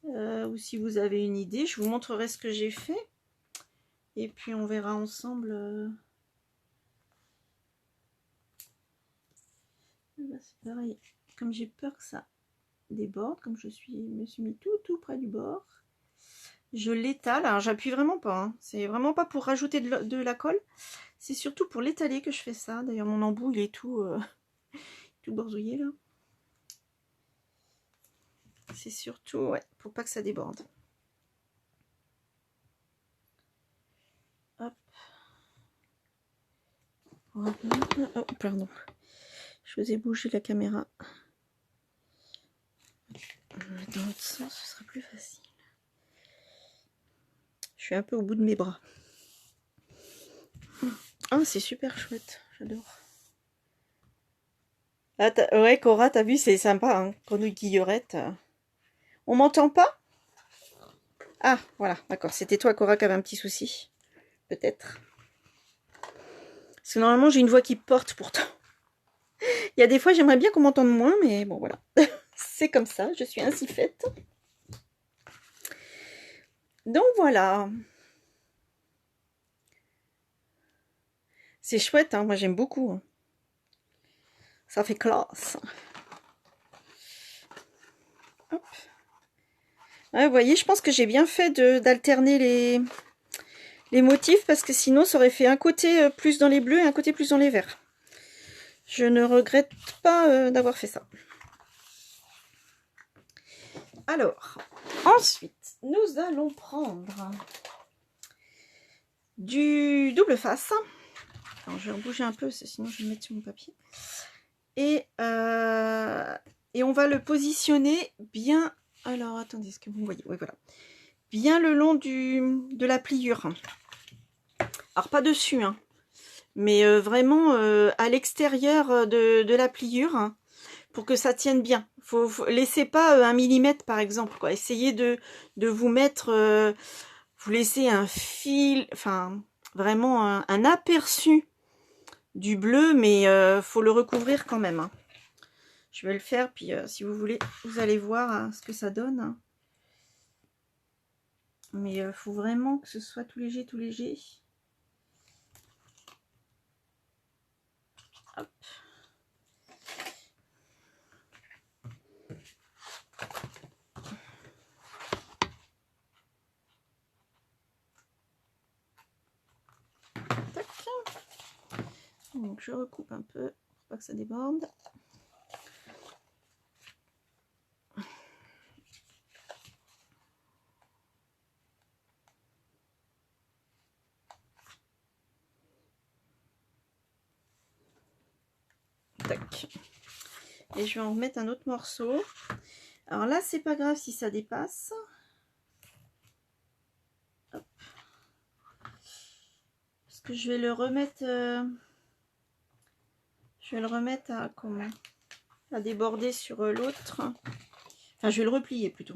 Ou si vous avez une idée. Je vous montrerai ce que j'ai fait. Et puis, on verra ensemble... C'est pareil. Comme j'ai peur que ça déborde, comme me suis mis tout près du bord, je l'étale. Alors, j'appuie vraiment pas. Hein. C'est vraiment pas pour rajouter de la colle. C'est surtout pour l'étaler que je fais ça. D'ailleurs, mon embout, il est tout borzouillé, là. C'est surtout, ouais, pour pas que ça déborde. Hop. Voilà. Oh, pardon. Je vous ai bougé la caméra. Dans l'autre sens, ce sera plus facile. Je suis un peu au bout de mes bras. Ah, c'est super chouette. J'adore. Ah, ouais, Cora, t'as vu, c'est sympa, hein. Grenouille guillerette. On m'entend pas? Ah, voilà, d'accord. C'était toi, Cora, qui avait un petit souci. Peut-être. Parce que normalement, j'ai une voix qui porte pourtant. Il y a des fois, j'aimerais bien qu'on m'entende moins, mais bon, voilà. C'est comme ça, je suis ainsi faite. Donc, voilà. C'est chouette, hein. Moi, j'aime beaucoup. Hein. Ça fait classe. Hop. Ouais, vous voyez, je pense que j'ai bien fait d'alterner les motifs, parce que sinon, ça aurait fait un côté plus dans les bleus et un côté plus dans les verts. Je ne regrette pas d'avoir fait ça. Alors, ensuite, nous allons prendre du double face. Alors, je vais bouger un peu, sinon je vais le mettre sur mon papier. Et on va le positionner bien... Alors, attendez, est-ce que vous voyez? Oui, voilà. Bien le long de la pliure. Alors, pas dessus, hein, mais vraiment à l'extérieur de la pliure, hein, pour que ça tienne bien. Faut laissez pas 1 millimètre, par exemple, quoi. Essayez de vous mettre... vous laissez un fil... Enfin, vraiment un aperçu du bleu, mais faut le recouvrir quand même. Hein. Je vais le faire, puis si vous voulez, vous allez voir hein, ce que ça donne. Hein. Mais faut vraiment que ce soit tout léger, tout léger. Hop. Tac. Donc je recoupe un peu pour pas que ça déborde. Tac. Et je vais en remettre un autre morceau. Alors là, c'est pas grave si ça dépasse. Hop. Parce que je vais le remettre... je vais le remettre à comment? À déborder sur l'autre. Enfin, je vais le replier plutôt.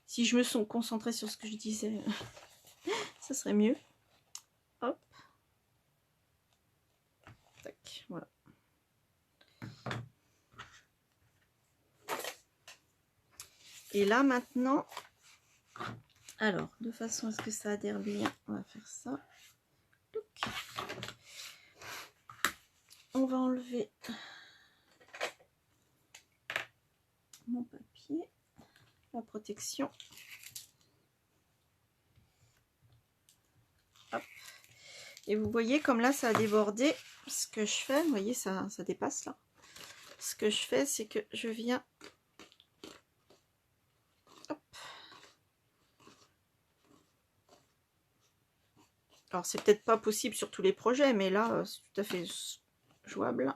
Si je me suis concentrée sur ce que je disais, ça serait mieux. Hop. Tac, voilà. Et là maintenant, alors de façon à ce que ça adhère bien, on va faire ça. Donc, on va enlever mon papier, la protection. Hop. Et vous voyez comme là ça a débordé. Ce que je fais, vous voyez ça dépasse là. Ce que je fais, c'est que je viens, hop. Alors c'est peut-être pas possible sur tous les projets, mais là c'est tout à fait jouable.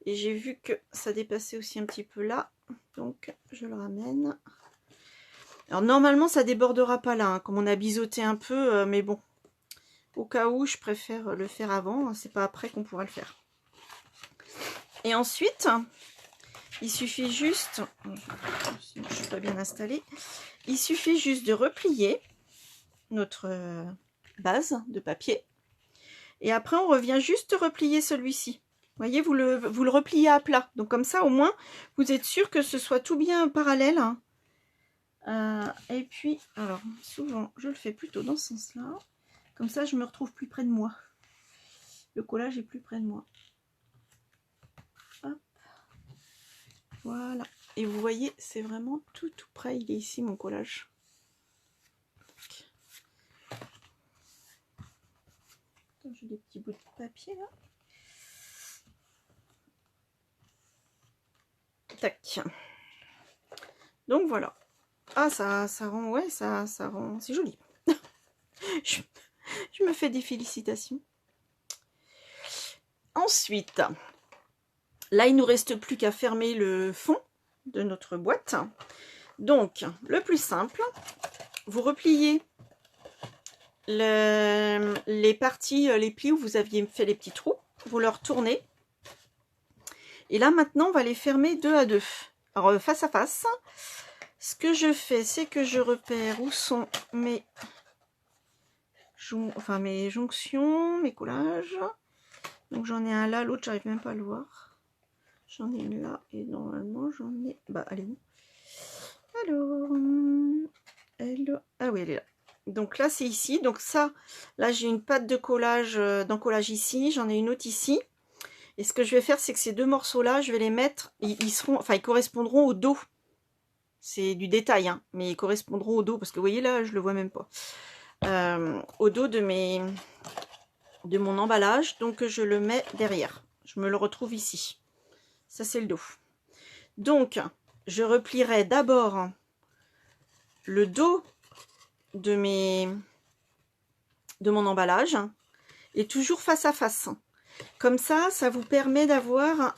Et j'ai vu que ça dépassait aussi un petit peu là, donc je le ramène. Alors normalement ça débordera pas là, hein, comme on a biseauté un peu, mais bon, au cas où je préfère le faire avant, c'est pas après qu'on pourra le faire. Et ensuite, il suffit juste, je ne suis pas bien installée, il suffit juste de replier notre base de papier. Et après, on revient juste replier celui-ci. Vous voyez, vous le repliez à plat. Donc comme ça, au moins, vous êtes sûr que ce soit tout bien parallèle. Et puis, alors, souvent, je le fais plutôt dans ce sens-là. Comme ça, je me retrouve plus près de moi. Le collage est plus près de moi. Hop. Voilà. Et vous voyez, c'est vraiment tout près. Il est ici, mon collage. J'ai des petits bouts de papier là. Tac. Donc voilà. Ah ça rend, ouais, ça rend, c'est joli. je me fais des félicitations. Ensuite, là il nous reste plus qu'à fermer le fond de notre boîte. Donc le plus simple, vous repliez les parties, les plis où vous aviez fait les petits trous, vous leur tournez. Et là maintenant on va les fermer deux à deux. Alors face à face, ce que je fais, c'est que je repère où sont mes jonctions, mes collages. Donc j'en ai un là, l'autre j'arrive même pas à le voir. J'en ai une là et normalement j'en ai... Bah elle est où? Alors, ah oui elle est là. Donc là c'est ici, donc ça, là j'ai une patte de collage, d'encollage ici, j'en ai une autre ici. Et ce que je vais faire, c'est que ces deux morceaux là, je vais les mettre, ils seront, enfin ils correspondront au dos. C'est du détail, hein, mais ils correspondront au dos, parce que vous voyez là, je le vois même pas. Au dos de mon emballage, donc je le mets derrière. Je me le retrouve ici. Ça c'est le dos. Donc, je replierai d'abord le dos de mon emballage et toujours face à face. Comme ça, ça vous permet d'avoir,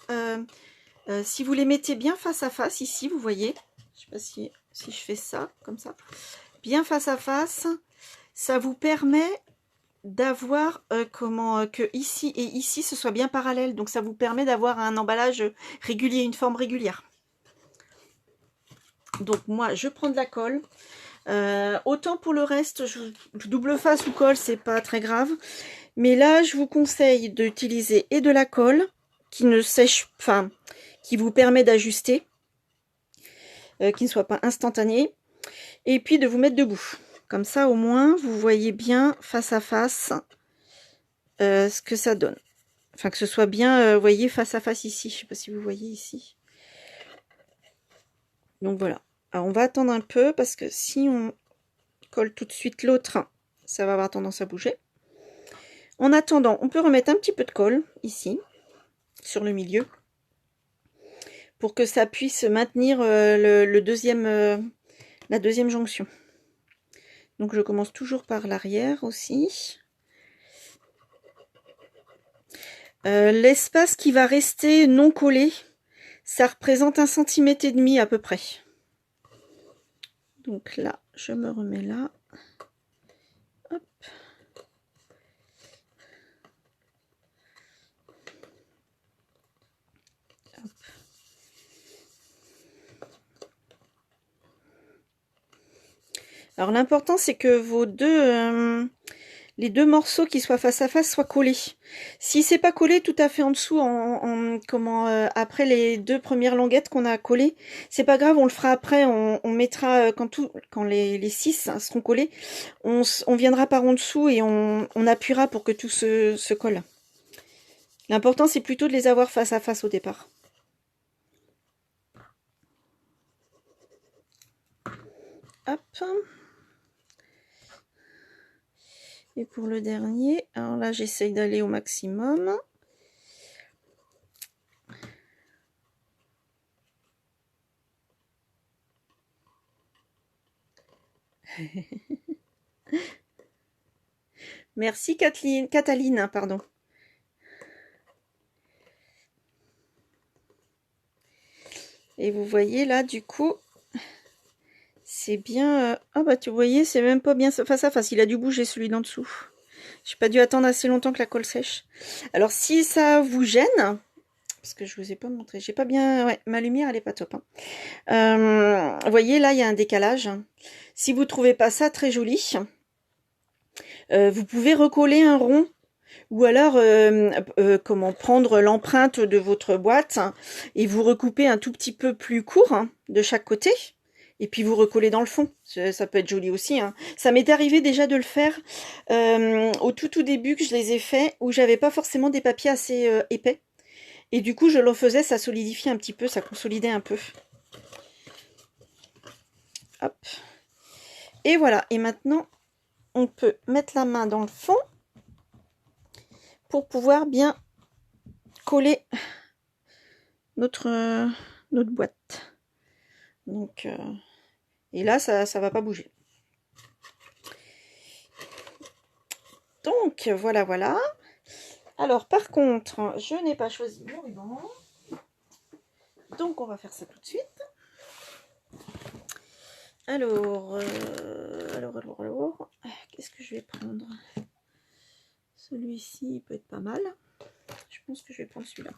si vous les mettez bien face à face, ici, vous voyez, je sais pas si je fais ça, comme ça, bien face à face, ça vous permet d'avoir que ici et ici, ce soit bien parallèle. Donc, ça vous permet d'avoir un emballage régulier, une forme régulière. Donc, moi, je prends de la colle. Autant pour le reste, double face ou colle, c'est pas très grave. Mais là, je vous conseille d'utiliser et de la colle qui ne sèche, enfin, qui vous permet d'ajuster, qui ne soit pas instantanée, et puis de vous mettre debout. Comme ça, au moins, vous voyez bien face à face ce que ça donne. Enfin, que ce soit bien, vous voyez, face à face ici. Je sais pas si vous voyez ici. Donc voilà. Alors, on va attendre un peu parce que si on colle tout de suite l'autre, ça va avoir tendance à bouger. En attendant, on peut remettre un petit peu de colle ici, sur le milieu, pour que ça puisse maintenir la deuxième jonction. Donc je commence toujours par l'arrière aussi. L'espace qui va rester non collé, ça représente 1,5 cm à peu près. Donc là, je me remets là. Hop. Hop. Alors l'important c'est que vos deux les deux morceaux qui soient face à face soient collés. Si c'est pas collé tout à fait en dessous, après les deux premières languettes qu'on a collées, c'est pas grave, on le fera après, on mettra quand les 6 seront collés, on viendra par en dessous et on appuiera pour que tout se colle. L'important c'est plutôt de les avoir face à face au départ. Hop. Et pour le dernier, alors là j'essaye d'aller au maximum. Merci Cataline, pardon. Et vous voyez là du coup, c'est bien... Ah bah tu voyais, c'est même pas bien face à face, il a dû bouger celui d'en dessous. J'ai pas dû attendre assez longtemps que la colle sèche. Alors si ça vous gêne, parce que je vous ai pas montré, j'ai pas bien... Ouais, ma lumière elle est pas top. Vous voyez là, il y a un décalage. Si vous trouvez pas ça très joli, vous pouvez recoller un rond. Ou alors, comment prendre l'empreinte de votre boîte et vous recouper un tout petit peu plus court de chaque côté. Et puis vous recoller dans le fond. Ça peut être joli aussi. Ça m'est arrivé déjà de le faire au tout début que je les ai faits, où j'avais pas forcément des papiers assez épais. Et du coup, je le faisais, ça solidifiait un petit peu, ça consolidait un peu. Hop. Et voilà. Et maintenant, on peut mettre la main dans le fond pour pouvoir bien coller notre boîte. Donc, et là, ça va pas bouger. Donc, voilà. Alors, par contre, je n'ai pas choisi mon ruban. Donc, on va faire ça tout de suite. Alors, qu'est-ce que je vais prendre? Celui-ci peut être pas mal. Je pense que je vais prendre celui-là.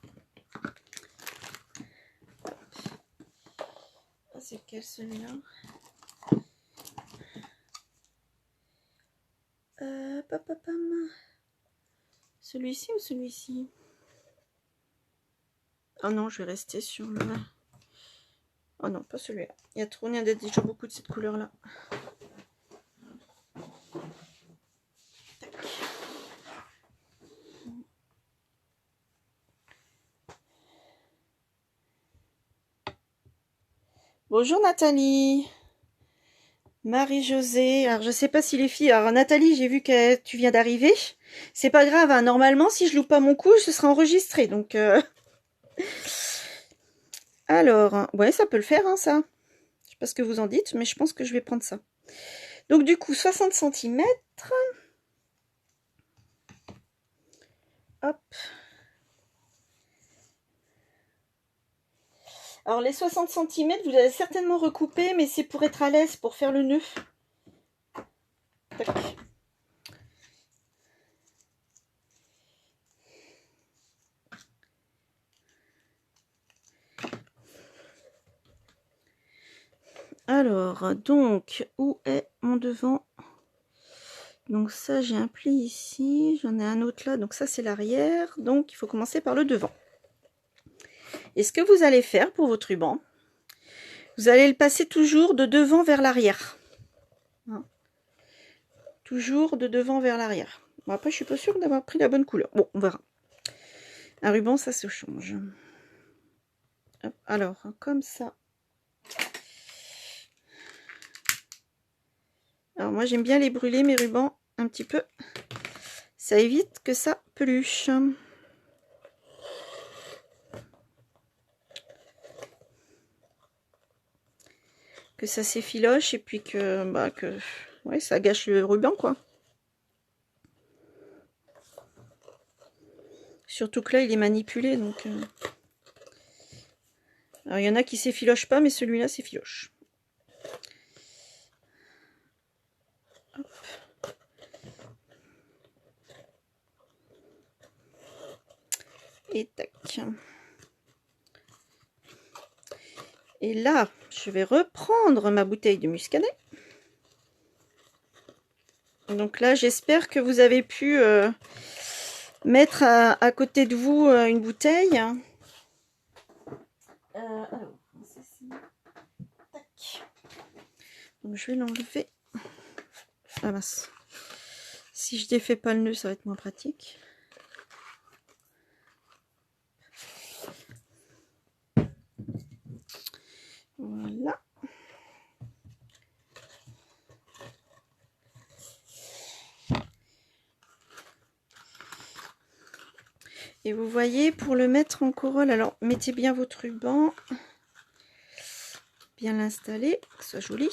Ah, c'est lequel celui-là? Celui-ci ou celui-ci? Ah non, je vais rester sur le... Oh non, pas celui-là. Il y a déjà beaucoup de cette couleur-là. Bonjour Nathalie. Marie-Josée. Alors je sais pas si les filles... Alors Nathalie, j'ai vu que tu viens d'arriver. C'est pas grave, normalement si je loupe pas mon coup, ce sera enregistré. Donc alors, ouais, ça peut le faire ça. Je sais pas ce que vous en dites, mais je pense que je vais prendre ça. Donc du coup, 60 cm. Hop. Alors les 60 cm, vous allez certainement recouper, mais c'est pour être à l'aise, pour faire le nœud. Tac. Alors, donc, où est mon devant? Donc ça, j'ai un pli ici, j'en ai un autre là, donc ça c'est l'arrière, donc il faut commencer par le devant. Et ce que vous allez faire pour votre ruban, vous allez le passer toujours de devant vers l'arrière. Toujours de devant vers l'arrière. Bon, après, je suis pas sûre d'avoir pris la bonne couleur. Bon, on verra. Un ruban, ça se change. Hop, alors, comme ça. Alors, moi, j'aime bien les brûler, mes rubans, un petit peu. Ça évite que ça peluche. Que ça s'effiloche et puis que ouais, ça gâche le ruban, quoi. Surtout que là, il est manipulé, donc... Alors, il y en a qui s'effilochent pas, mais celui-là s'effiloche. Et tac. Et là, je vais reprendre ma bouteille de muscadet. Donc là, j'espère que vous avez pu mettre à côté de vous une bouteille. Alors, tac. Donc je vais l'enlever. Ah mince. Si je défais pas le nœud, ça va être moins pratique. Voilà. Et vous voyez, pour le mettre en corolle, alors mettez bien votre ruban, bien l'installer, que ce soit joli.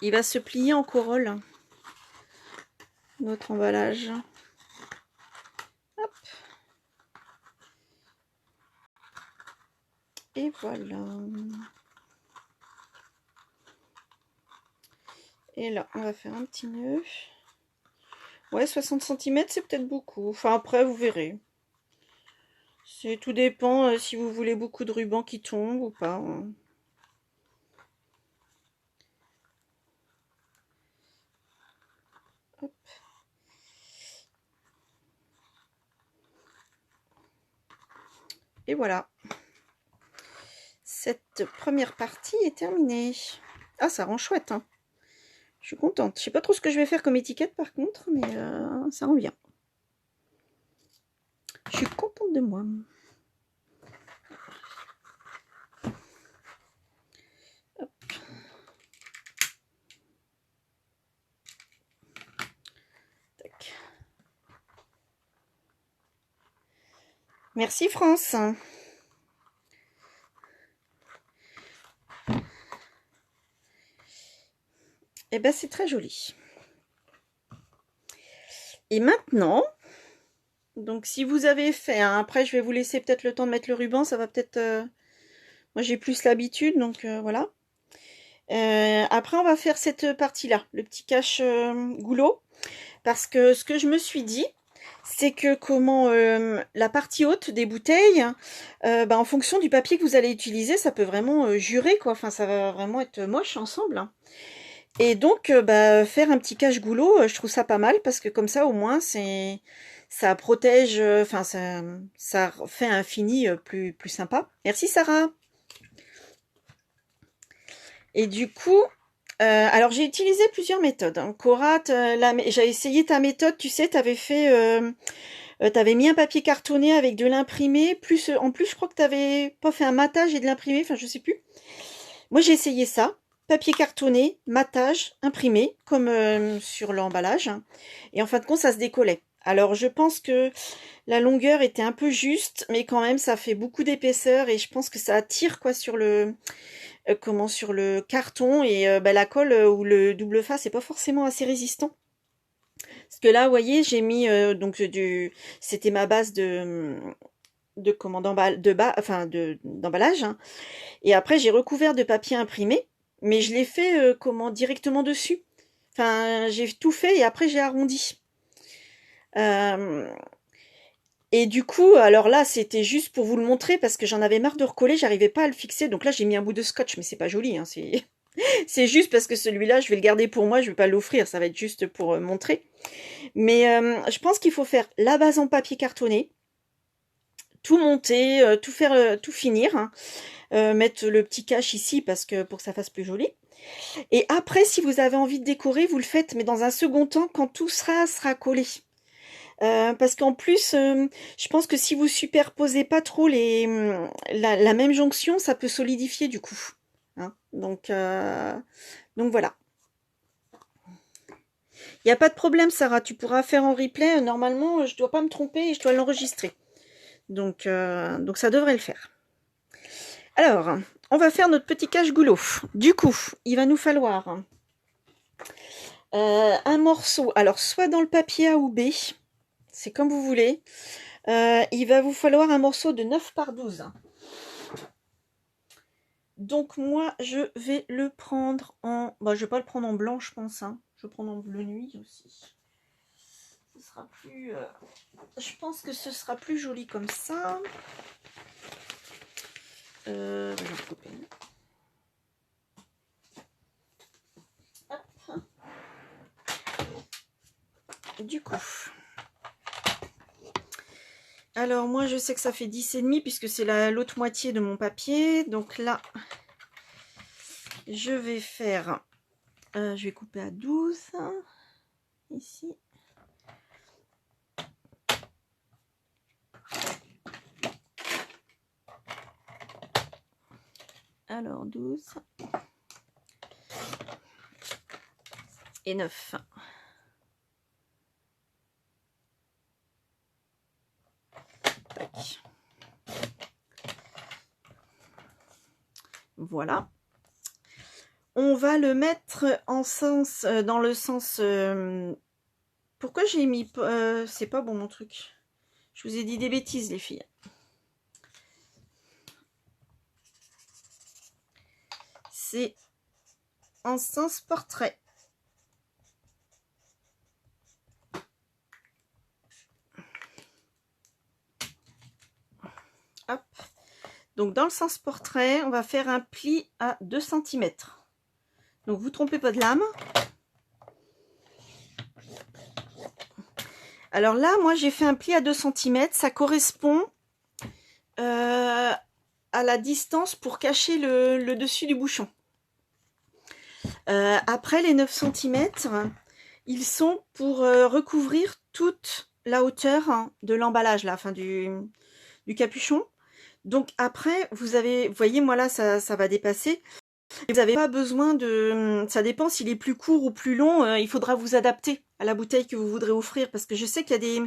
Il va se plier en corolle, notre emballage. Hop. Et voilà. Et là, on va faire un petit nœud. Ouais, 60 cm, c'est peut-être beaucoup. Enfin, après, vous verrez. Tout dépend si vous voulez beaucoup de ruban qui tombe ou pas. Hop. Et voilà. Cette première partie est terminée. Ah, ça rend chouette, hein. Je suis contente. Je sais pas trop ce que je vais faire comme étiquette par contre, mais ça rend bien. Je suis contente de moi. Hop. Tac. Merci France. Et ben c'est très joli. Et maintenant, donc si vous avez fait, hein, après je vais vous laisser peut-être le temps de mettre le ruban, ça va peut-être... moi j'ai plus l'habitude, donc voilà. Après on va faire cette partie-là, le petit cache goulot. Parce que ce que je me suis dit, c'est que comment la partie haute des bouteilles, en fonction du papier que vous allez utiliser, ça peut vraiment jurer, quoi. Enfin, ça va vraiment être moche ensemble, hein. Et donc, faire un petit cache-goulot, je trouve ça pas mal parce que comme ça, au moins, ça protège, enfin, ça fait un fini plus sympa. Merci Sarah. Et du coup, alors j'ai utilisé plusieurs méthodes, hein. Cora, j'avais essayé ta méthode, tu sais, t'avais mis un papier cartonné avec de l'imprimé, plus en plus je crois que t'avais pas fait un matage et de l'imprimé, enfin je sais plus. Moi j'ai essayé ça, papier cartonné, matage, imprimé, comme sur l'emballage, hein. Et en fin de compte ça se décollait. Alors je pense que la longueur était un peu juste, mais quand même ça fait beaucoup d'épaisseur et je pense que ça attire quoi sur sur le carton et la colle ou le double face c'est pas forcément assez résistant. Parce que là, vous voyez, j'ai mis c'était ma base d'emballage, hein. Et après j'ai recouvert de papier imprimé, mais je l'ai fait directement dessus. Enfin, j'ai tout fait et après j'ai arrondi. Euh, et du coup, alors là, c'était juste pour vous le montrer parce que j'en avais marre de recoller, j'arrivais pas à le fixer. Donc là, j'ai mis un bout de scotch, mais c'est pas joli, hein, c'est juste parce que celui-là, je vais le garder pour moi, je vais pas l'offrir, ça va être juste pour montrer. Mais je pense qu'il faut faire la base en papier cartonné, tout monter, tout finir, hein. Mettre le petit cache ici parce que pour que ça fasse plus joli. Et après, si vous avez envie de décorer, vous le faites, mais dans un second temps, quand tout sera collé. Parce qu'en plus, je pense que si vous superposez pas trop la même jonction, ça peut solidifier du coup, hein. Donc voilà. Il n'y a pas de problème, Sarah. Tu pourras faire en replay. Normalement, je dois pas me tromper et je dois l'enregistrer. Donc ça devrait le faire. Alors, on va faire notre petit cache-goulot. Du coup, il va nous falloir un morceau. Alors, soit dans le papier A ou B, c'est comme vous voulez. Il va vous falloir un morceau de 9 par 12. Donc moi, je vais le prendre en... je vais pas le prendre en blanc, je pense, hein. Je vais prendre en bleu nuit aussi. Ce sera plus... je pense que ce sera plus joli comme ça. Je vais couper. Hop. du coup. Alors moi je sais que ça fait 10,5 puisque c'est l'autre moitié de mon papier. Donc là, je vais faire... je vais couper à 12. Ici. Alors 12. Et 9. Tac. Voilà. On va le mettre en sens, dans le sens... pourquoi j'ai mis... c'est pas bon mon truc. Je vous ai dit des bêtises les filles. C'est en sens portrait. Hop. Donc dans le sens portrait, on va faire un pli à 2 cm. Donc vous trompez pas de lame. Alors là, moi j'ai fait un pli à 2 cm. Ça correspond à la distance pour cacher le dessus du bouchon. Après les 9 cm, ils sont pour recouvrir toute la hauteur de l'emballage, là, enfin du capuchon. Donc après, vous voyez, moi là, ça va dépasser. Vous n'avez pas besoin de... Ça dépend s'il est plus court ou plus long. Il faudra vous adapter à la bouteille que vous voudrez offrir. Parce que je sais qu'il y a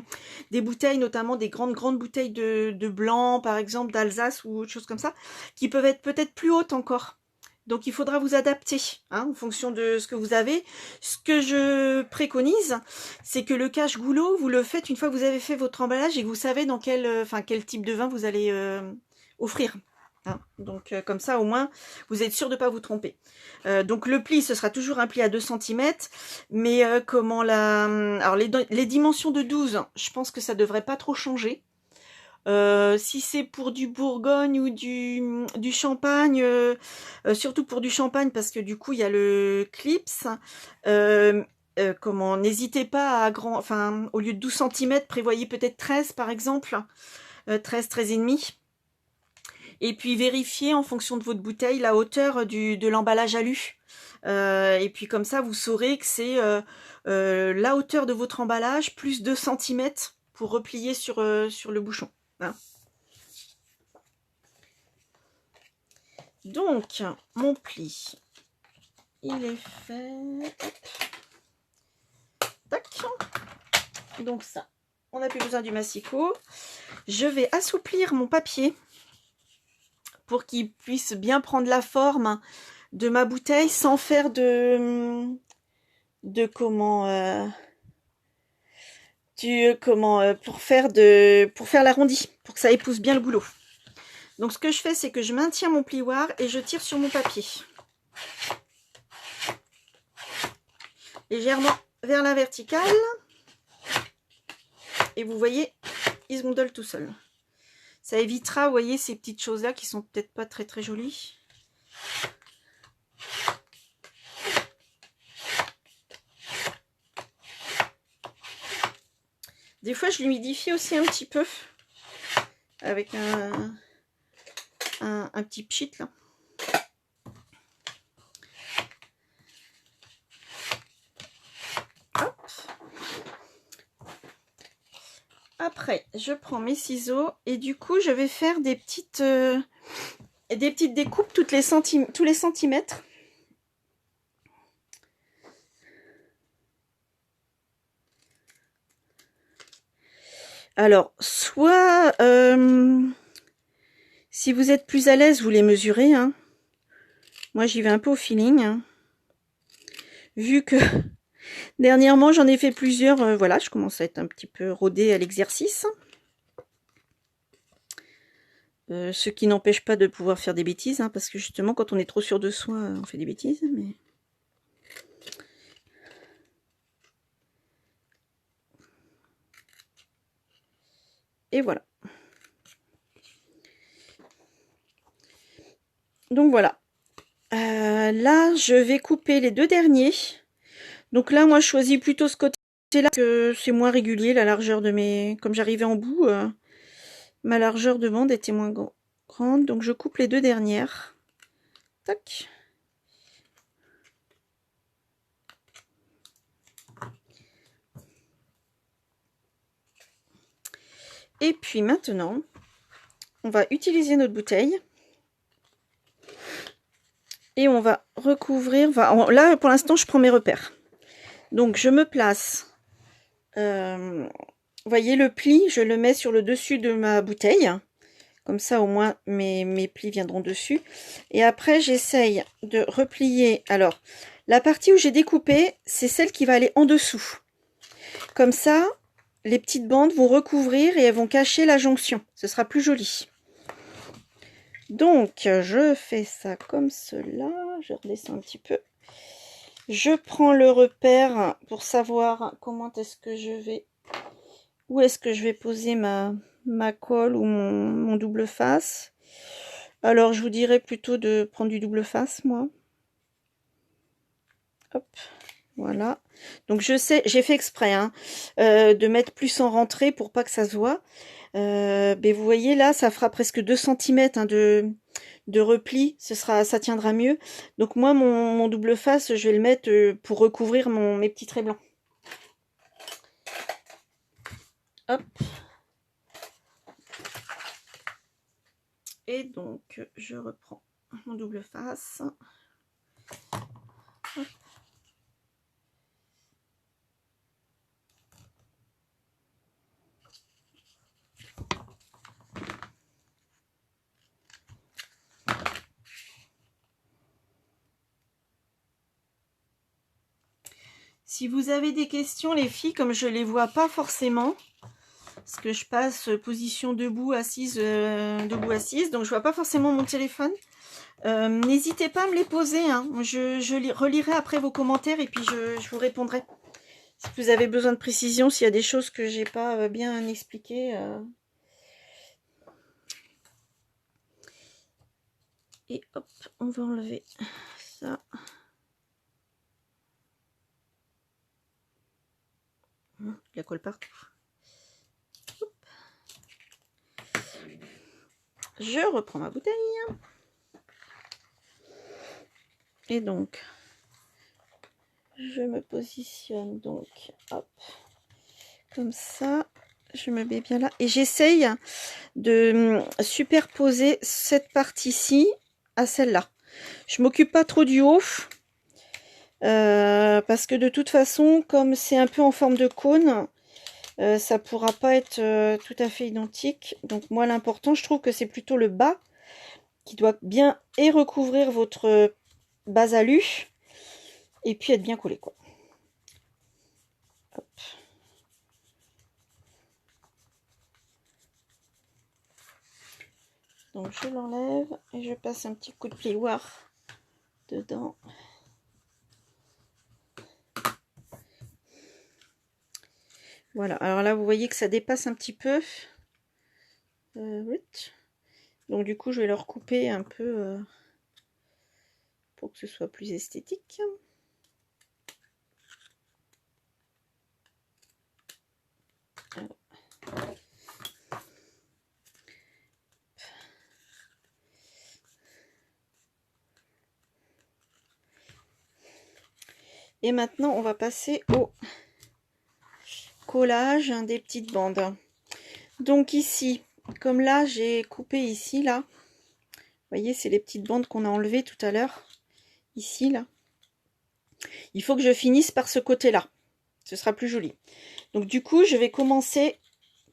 des bouteilles, notamment des grandes bouteilles de blanc, par exemple, d'Alsace ou autre chose comme ça, qui peuvent être peut-être plus hautes encore. Donc il faudra vous adapter en fonction de ce que vous avez. Ce que je préconise, c'est que le cache-goulot, vous le faites une fois que vous avez fait votre emballage et que vous savez dans quel type de vin vous allez offrir. Donc comme ça au moins vous êtes sûr de ne pas vous tromper. Donc le pli, ce sera toujours un pli à 2 cm, mais alors les dimensions de 12, je pense que ça devrait pas trop changer. Si c'est pour du Bourgogne ou du Champagne, surtout pour du Champagne parce que du coup il y a le clips. N'hésitez pas à au lieu de 12 cm, prévoyez peut-être 13 par exemple, 13 et demi. Et puis vérifiez en fonction de votre bouteille la hauteur de l'emballage alu. Et puis comme ça, vous saurez que c'est la hauteur de votre emballage plus 2 cm pour replier sur le bouchon. Donc, mon pli, il est fait. Tac. Donc ça, on n'a plus besoin du massicot. Je vais assouplir mon papier pour qu'il puisse bien prendre la forme de ma bouteille sans faire pour faire l'arrondi, pour que ça épouse bien le goulot. Donc ce que je fais, c'est que je maintiens mon plioir et je tire sur mon papier légèrement vers la verticale et vous voyez, il se gondole tout seul. Ça évitera, vous voyez, ces petites choses là qui sont peut-être pas très très jolies. Des fois, je l'humidifie aussi un petit peu avec un petit pchit là. Hop. Après, je prends mes ciseaux et du coup, je vais faire des petites découpes tous les centimètres. Alors, soit, si vous êtes plus à l'aise, vous les mesurez. Moi, j'y vais un peu au feeling. Vu que dernièrement, j'en ai fait plusieurs, voilà, je commence à être un petit peu rodée à l'exercice. Ce qui n'empêche pas de pouvoir faire des bêtises, parce que justement, quand on est trop sûr de soi, on fait des bêtises. Mais... Et voilà. Donc voilà. Là, je vais couper les deux derniers. Donc là, moi, je choisis plutôt ce côté C'est là que c'est moins régulier la largeur de mes... Comme j'arrivais en bout, ma largeur de bande était moins grande. Donc je coupe les deux dernières. Tac. Et puis maintenant, on va utiliser notre bouteille. Et on va recouvrir... Enfin, là, pour l'instant, je prends mes repères. Donc, je me place... vous voyez, le pli, je le mets sur le dessus de ma bouteille. Comme ça, au moins, mes plis viendront dessus. Et après, j'essaye de replier. Alors, la partie où j'ai découpé, c'est celle qui va aller en dessous. Comme ça, les petites bandes vont recouvrir et elles vont cacher la jonction. Ce sera plus joli. Donc, je fais ça comme cela. Je redescends un petit peu. Je prends le repère pour savoir comment est-ce que je vais... Où est-ce que je vais poser ma colle ou mon double face. Alors, je vous dirais plutôt de prendre du double face, moi. Hop, voilà. Donc, je sais, j'ai fait exprès hein, de mettre plus en rentrée pour pas que ça se voit. Mais vous voyez, là, ça fera presque 2 cm hein, de repli. Ça tiendra mieux. Donc, moi, mon double face, je vais le mettre pour recouvrir mes petits traits blancs. Hop. Et donc, je reprends mon double face. Hop. Si vous avez des questions, les filles, comme je les vois pas forcément, parce que je passe position debout, assise, donc je vois pas forcément mon téléphone, n'hésitez pas à me les poser. Hein. Je relirai après vos commentaires et puis je vous répondrai. Si vous avez besoin de précision, s'il y a des choses que j'ai pas bien expliquées. Et hop, on va enlever ça. La colle partout. Hop. Je reprends ma bouteille. Et donc, je me positionne donc, hop, comme ça. Je me mets bien là. Et j'essaye de superposer cette partie-ci à celle-là. Je m'occupe pas trop du haut. Parce que de toute façon, comme c'est un peu en forme de cône, ça pourra pas être tout à fait identique. Donc moi, l'important, je trouve que c'est plutôt le bas qui doit bien et recouvrir votre base alu et puis être bien collé, quoi. Hop. Donc je l'enlève et je passe un petit coup de plioir dedans. Voilà, alors là vous voyez que ça dépasse un petit peu. Donc du coup je vais le recouper un peu pour que ce soit plus esthétique. Alors. Et maintenant on va passer au collage des petites bandes. Donc ici, comme là j'ai coupé ici, là, vous voyez c'est les petites bandes qu'on a enlevées tout à l'heure, ici, là. Il faut que je finisse par ce côté-là, ce sera plus joli. Donc du coup je vais commencer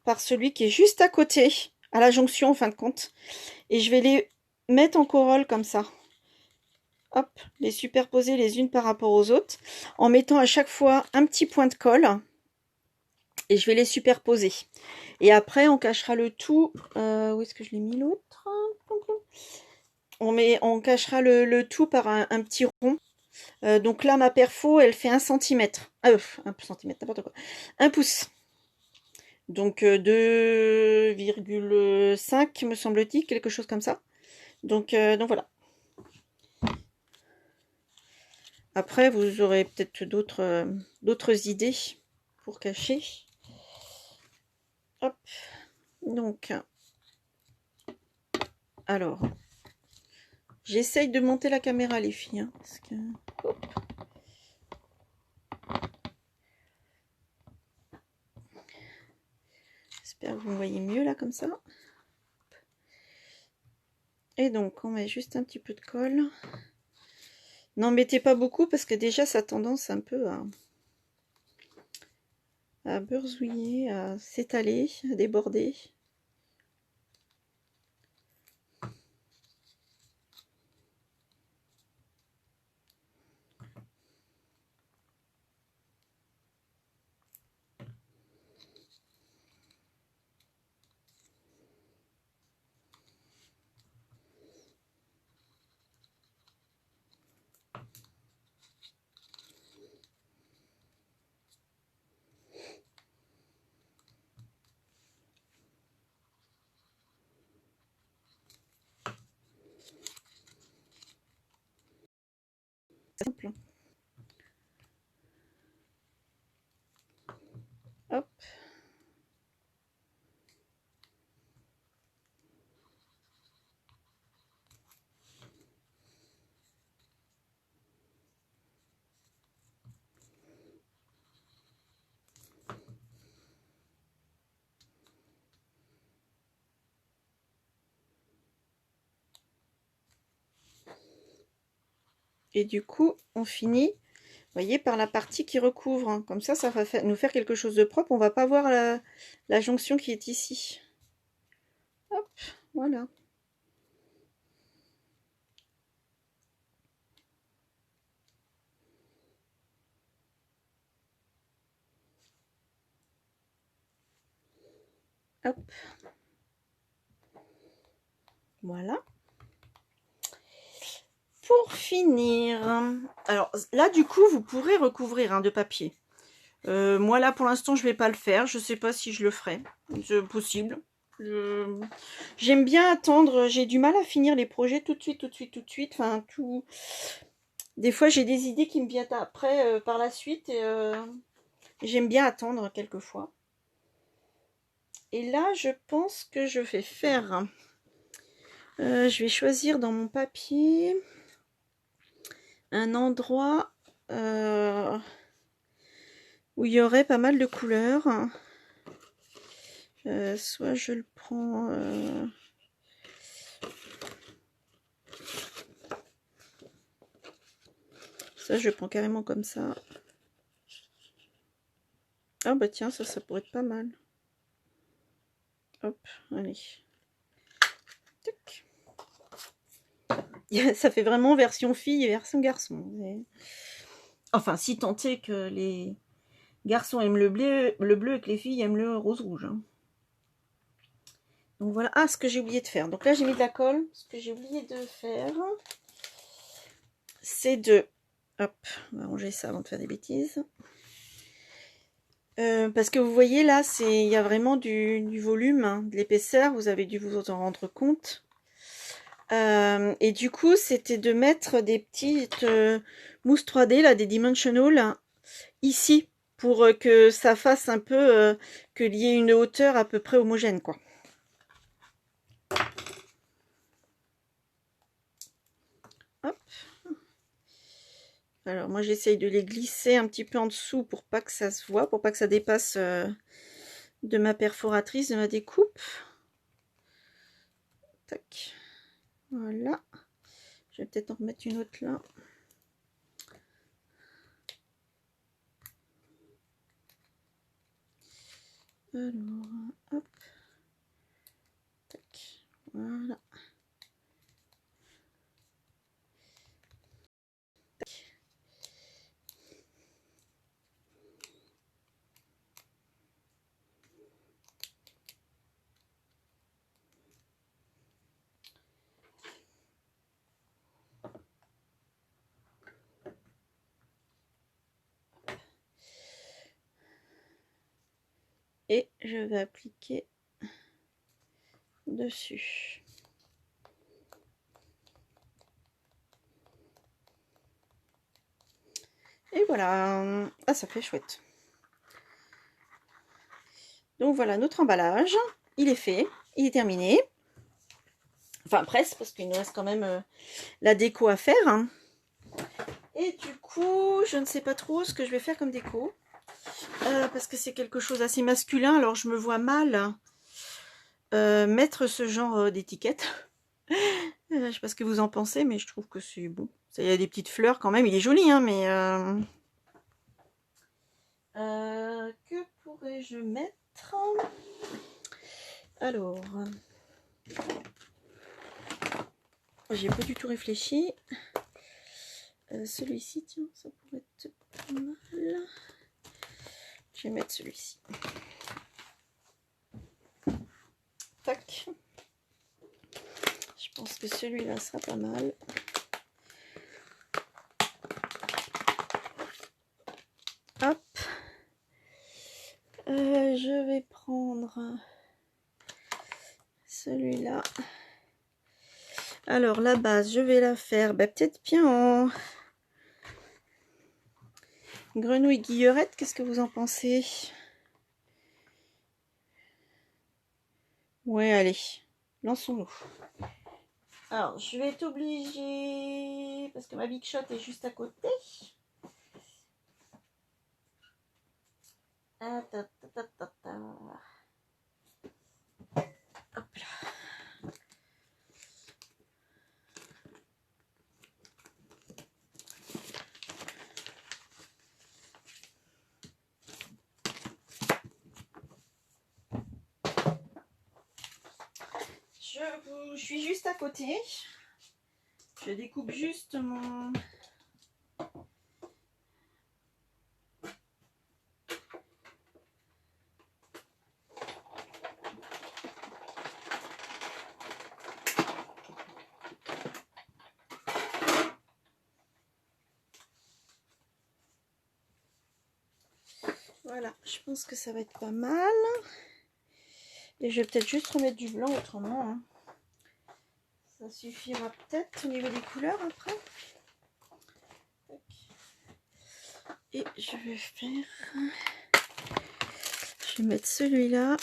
par celui qui est juste à côté, à la jonction en fin de compte, et je vais les mettre en corolle comme ça. Hop, les superposer les unes par rapport aux autres, en mettant à chaque fois un petit point de colle, et je vais les superposer. Et après, on cachera le tout. Où est-ce que je l'ai mis l'autre? On cachera le tout par un petit rond. Donc là, ma perfo, elle fait 1 cm. 1 cm, n'importe quoi. 1 pouce. Donc 2,5 me semble-t-il, quelque chose comme ça. Donc voilà. Après, vous aurez peut-être d'autres idées. pour cacher. Hop. Donc, alors, j'essaye de monter la caméra, les filles. Hein, parce que... Hop. J'espère que vous me voyez mieux là, comme ça. Et donc, on met juste un petit peu de colle. N'en mettez pas beaucoup parce que déjà, ça a tendance un peu à beurзouiller, à s'étaler, à déborder. Simple. Hop. Et du coup, on finit, vous voyez, par la partie qui recouvre. Hein. Comme ça va nous faire quelque chose de propre. On va pas voir la jonction qui est ici. Hop, voilà. Hop. Voilà. Pour finir, alors là du coup vous pourrez recouvrir de papier. Moi là pour l'instant je vais pas le faire, je sais pas si je le ferai, c'est possible. J'aime bien attendre, j'ai du mal à finir les projets tout de suite, enfin tout. Des fois j'ai des idées qui me viennent après par la suite et j'aime bien attendre quelquefois. Et là je pense que je vais faire, je vais choisir dans mon papier un endroit où il y aurait pas mal de couleurs. Soit je le prends... ça, je le prends carrément comme ça. Ah bah tiens, ça pourrait être pas mal. Hop, allez. Tac. Ça fait vraiment version fille et version garçon. Enfin, si tant est que les garçons aiment le bleu et que les filles aiment le rose-rouge. Hein. Donc voilà. Ah, ce que j'ai oublié de faire. Donc là, j'ai mis de la colle. Ce que j'ai oublié de faire, c'est de... Hop, on va ranger ça avant de faire des bêtises. Parce que vous voyez là, il y a vraiment du volume, hein, de l'épaisseur. Vous avez dû vous en rendre compte. Et du coup, c'était de mettre des petites mousses 3D, là, des dimensional, hein, ici, pour que ça fasse un peu, qu'il y ait une hauteur à peu près homogène, quoi. Hop. Alors, moi, j'essaye de les glisser un petit peu en dessous pour pas que ça se voit, pour pas que ça dépasse de ma perforatrice, de ma découpe. Tac. Voilà. Je vais peut-être en remettre une autre là. Alors, hop. Tac. Voilà. Tac. Et je vais appliquer dessus. Et voilà. Ah, ça fait chouette. Donc voilà, notre emballage, il est fait, il est terminé. Enfin presque, parce qu'il nous reste quand même la déco à faire. Hein. Et du coup, je ne sais pas trop ce que je vais faire comme déco. Parce que c'est quelque chose d'assez masculin, alors je me vois mal mettre ce genre d'étiquette. Je sais pas ce que vous en pensez, mais je trouve que c'est bon. Il y a des petites fleurs quand même, il est joli, hein, mais... que pourrais-je mettre? Alors... j'ai pas du tout réfléchi. Celui-ci, tiens, ça pourrait être pas mal. Je vais mettre celui-ci. Tac. Je pense que celui-là sera pas mal. Hop. Je vais prendre celui-là. Alors, la base, je vais la faire peut-être bien en grenouille guillerette. Qu'est-ce que vous en pensez? Ouais, allez, lançons-nous. Alors, je vais être obligée, parce que ma Big Shot est juste à côté. Hop là. Je suis juste à côté. Je découpe juste mon... Voilà, je pense que ça va être pas mal. Et je vais peut-être juste remettre du blanc autrement. Hein. Ça suffira peut-être au niveau des couleurs après. Et je vais faire... Je vais mettre celui-là.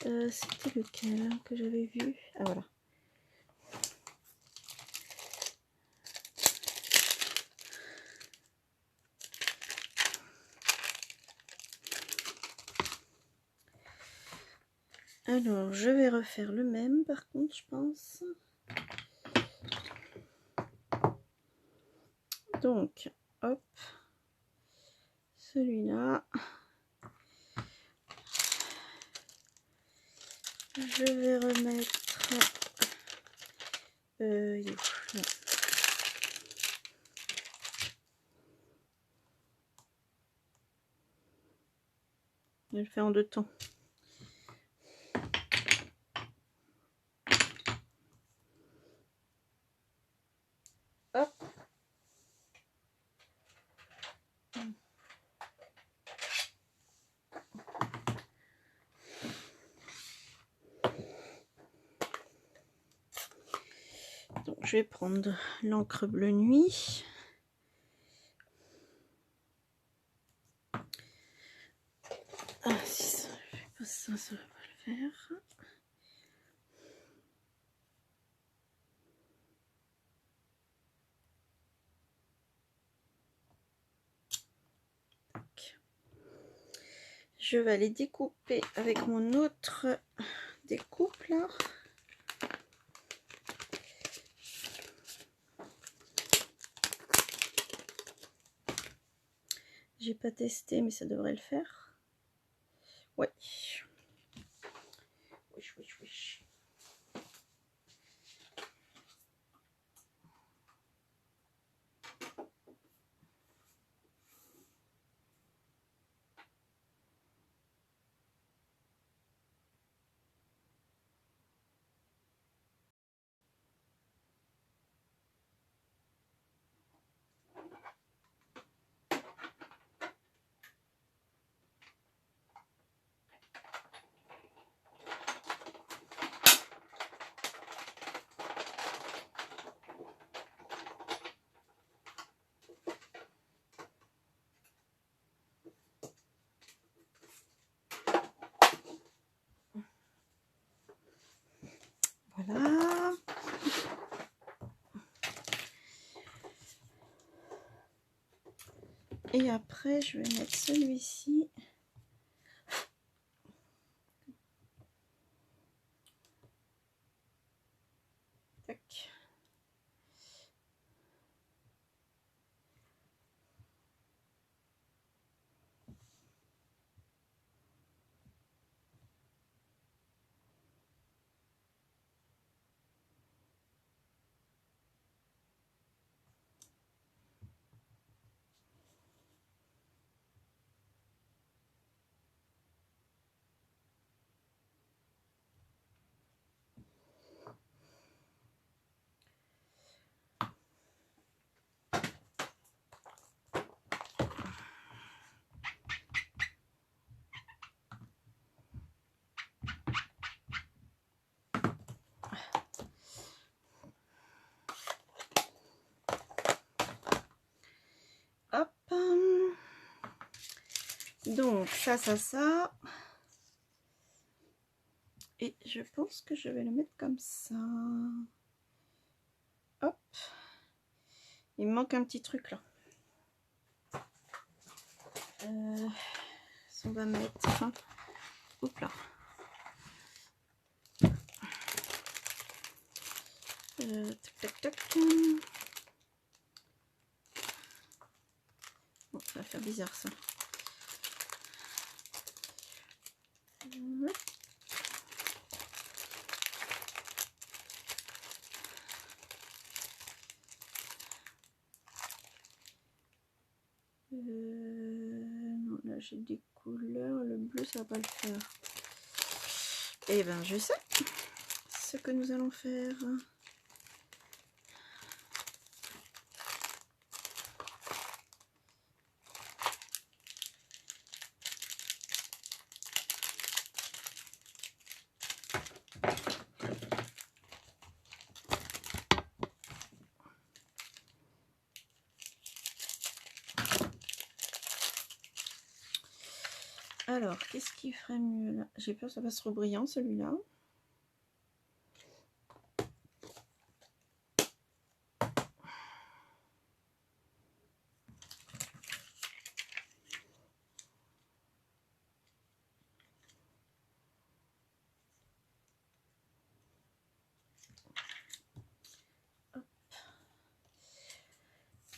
C'était lequel que j'avais vu? Ah voilà. Alors, je vais refaire le même par contre, je pense. Donc, hop. Celui-là. Je vais remettre... il est où? Non. Je vais le faire en deux temps. Hop. Donc, je vais prendre l'encre bleu nuit. Ah, si ça ne fait pas ça, ça ne va pas le faire. Je vais aller découper avec mon autre découpe là. J'ai pas testé, mais ça devrait le faire. Ouais. Wesh, wesh, wesh. Voilà. Et après, je vais mettre celui-ci. Tac. Hop. Donc, ça. Et je pense que je vais le mettre comme ça. Hop. Il me manque un petit truc là. On va mettre... Hop là. Tac, tac, tac. Bon, ça va faire bizarre ça. Non, là j'ai des couleurs, le bleu ça va pas le faire. Et ben je sais ce que nous allons faire. Alors, qu'est-ce qui ferait mieux là? J'ai peur que ça fasse trop brillant celui-là.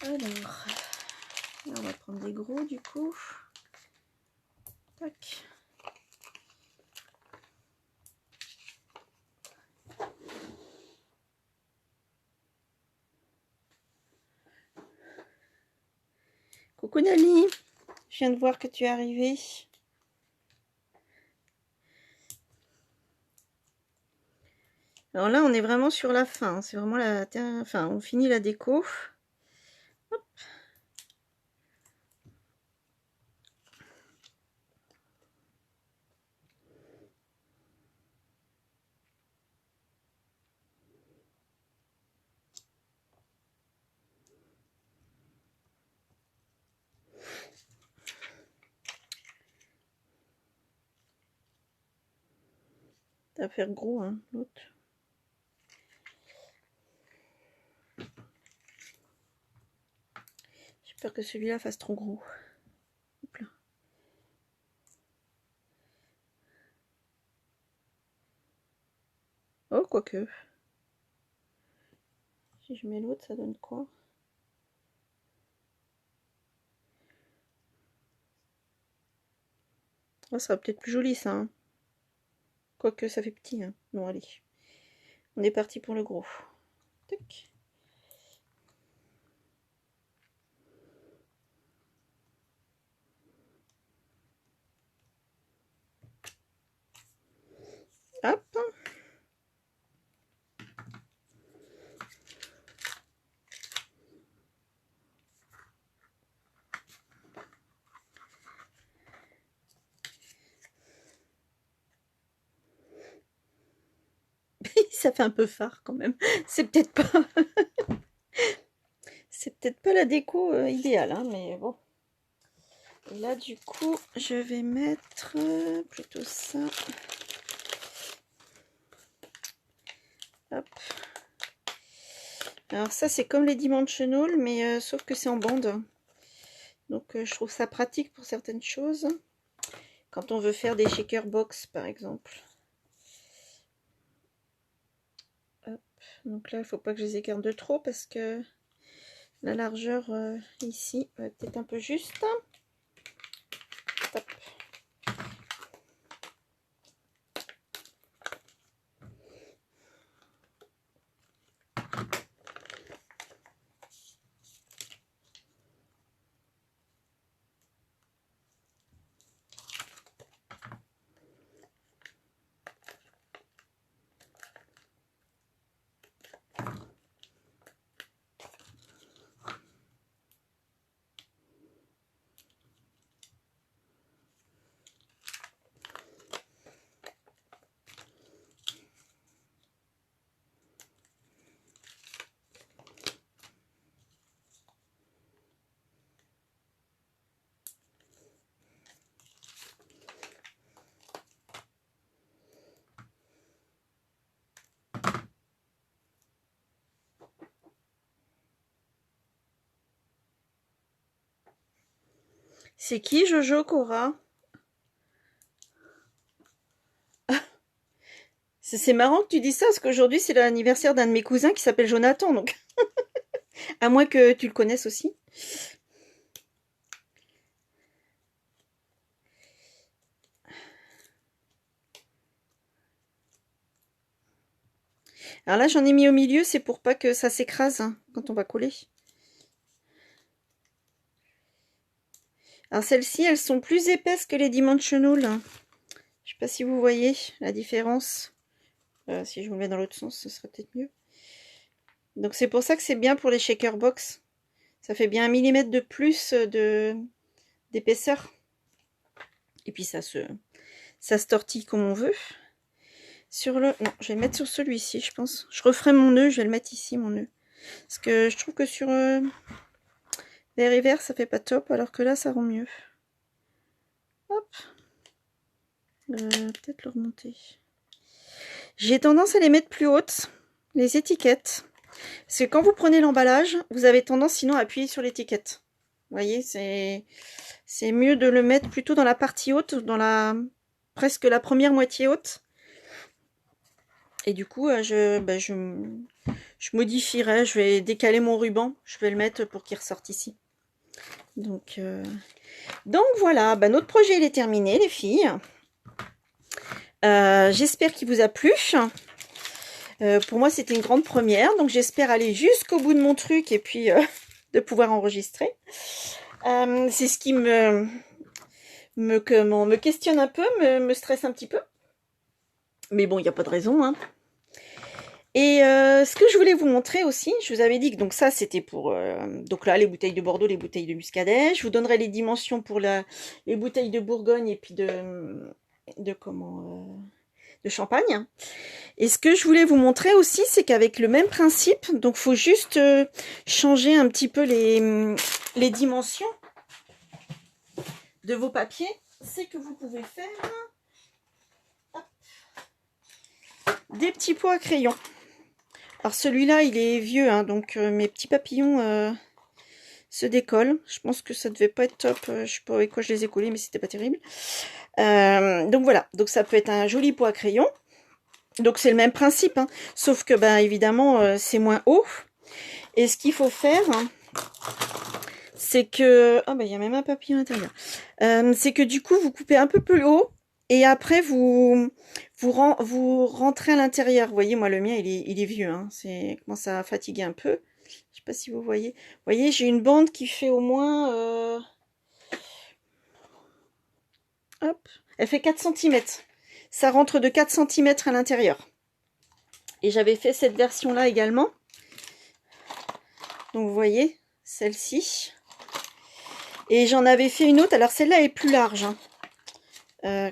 Alors, là on va prendre des gros du coup. Tac. Coucou Nali, je viens de voir que tu es arrivée. Alors là, on est vraiment sur la fin. C'est vraiment la... Enfin, on finit la déco. Hop. Ça va faire gros, hein, l'autre. J'ai peur que celui-là fasse trop gros. Hop là. Oh, quoique. Si je mets l'autre, ça donne quoi? Oh, ça sera peut-être plus joli, ça. Hein. Quoique, ça fait petit. Hein. Bon, allez. On est parti pour le gros. Tac. Hop. Ça fait un peu phare quand même. C'est peut-être pas... C'est peut-être pas la déco idéale, hein, mais bon. Et là, du coup, je vais mettre plutôt ça. Hop. Alors ça c'est comme les Dimensional, mais sauf que c'est en bande. Donc je trouve ça pratique pour certaines choses. Quand on veut faire des shaker box par exemple. Hop. Donc là il ne faut pas que je les écarte de trop parce que la largeur ici va peut-être un peu juste. Hop. C'est qui Jojo Cora? C'est marrant que tu dis ça, parce qu'aujourd'hui c'est l'anniversaire d'un de mes cousins qui s'appelle Jonathan, donc à moins que tu le connaisses aussi. Alors là j'en ai mis au milieu, c'est pour pas que ça s'écrase hein, quand on va coller. Alors celles-ci, elles sont plus épaisses que les Dimensional. Je sais pas si vous voyez la différence. Si je vous le mets dans l'autre sens, ce serait peut-être mieux. Donc c'est pour ça que c'est bien pour les shaker box. Ça fait bien 1 mm de plus d'épaisseur. Et puis ça se tortille comme on veut. Sur le... Non, je vais le mettre sur celui-ci, je pense. Je referai mon nœud, je vais le mettre ici, mon nœud. Parce que je trouve que sur vert et vert, ça fait pas top, alors que là, ça rend mieux. Hop. Peut-être le remonter. J'ai tendance à les mettre plus hautes, les étiquettes. Parce que quand vous prenez l'emballage, vous avez tendance sinon à appuyer sur l'étiquette. Vous voyez, c'est mieux de le mettre plutôt dans la partie haute, dans presque la première moitié haute. Et du coup, je modifierai, je vais décaler mon ruban, je vais le mettre pour qu'il ressorte ici. Donc voilà, notre projet il est terminé les filles. J'espère qu'il vous a plu. Pour moi c'était une grande première, donc j'espère aller jusqu'au bout de mon truc et puis de pouvoir enregistrer. C'est ce qui me questionne un peu, me stresse un petit peu. Mais bon, il n'y a pas de raison, hein. Et ce que je voulais vous montrer aussi, je vous avais dit que donc ça c'était pour donc là les bouteilles de Bordeaux, les bouteilles de Muscadet. Je vous donnerai les dimensions pour les bouteilles de Bourgogne et puis de Champagne. Et ce que je voulais vous montrer aussi, c'est qu'avec le même principe, donc faut juste changer un petit peu les dimensions de vos papiers. C'est que vous pouvez faire des petits pots à crayon. Alors celui-là, il est vieux, hein, donc mes petits papillons se décollent. Je pense que ça devait pas être top. Je sais pas avec quoi je les ai collés, mais c'était pas terrible. Donc voilà, donc ça peut être un joli pot à crayon. Donc c'est le même principe, hein, sauf que évidemment c'est moins haut. Et ce qu'il faut faire, c'est que... Ah il y a même un papillon à l'intérieur. C'est que du coup, vous coupez un peu plus haut. Et après, vous rentrez à l'intérieur. Vous voyez, moi, le mien, il est vieux. Hein. C'est commence à fatiguer un peu. Je sais pas si vous voyez. Vous voyez, j'ai une bande qui fait au moins... Hop. Elle fait 4 cm. Ça rentre de 4 cm à l'intérieur. Et j'avais fait cette version-là également. Donc, vous voyez, celle-ci. Et j'en avais fait une autre. Alors, celle-là est plus large. Hein.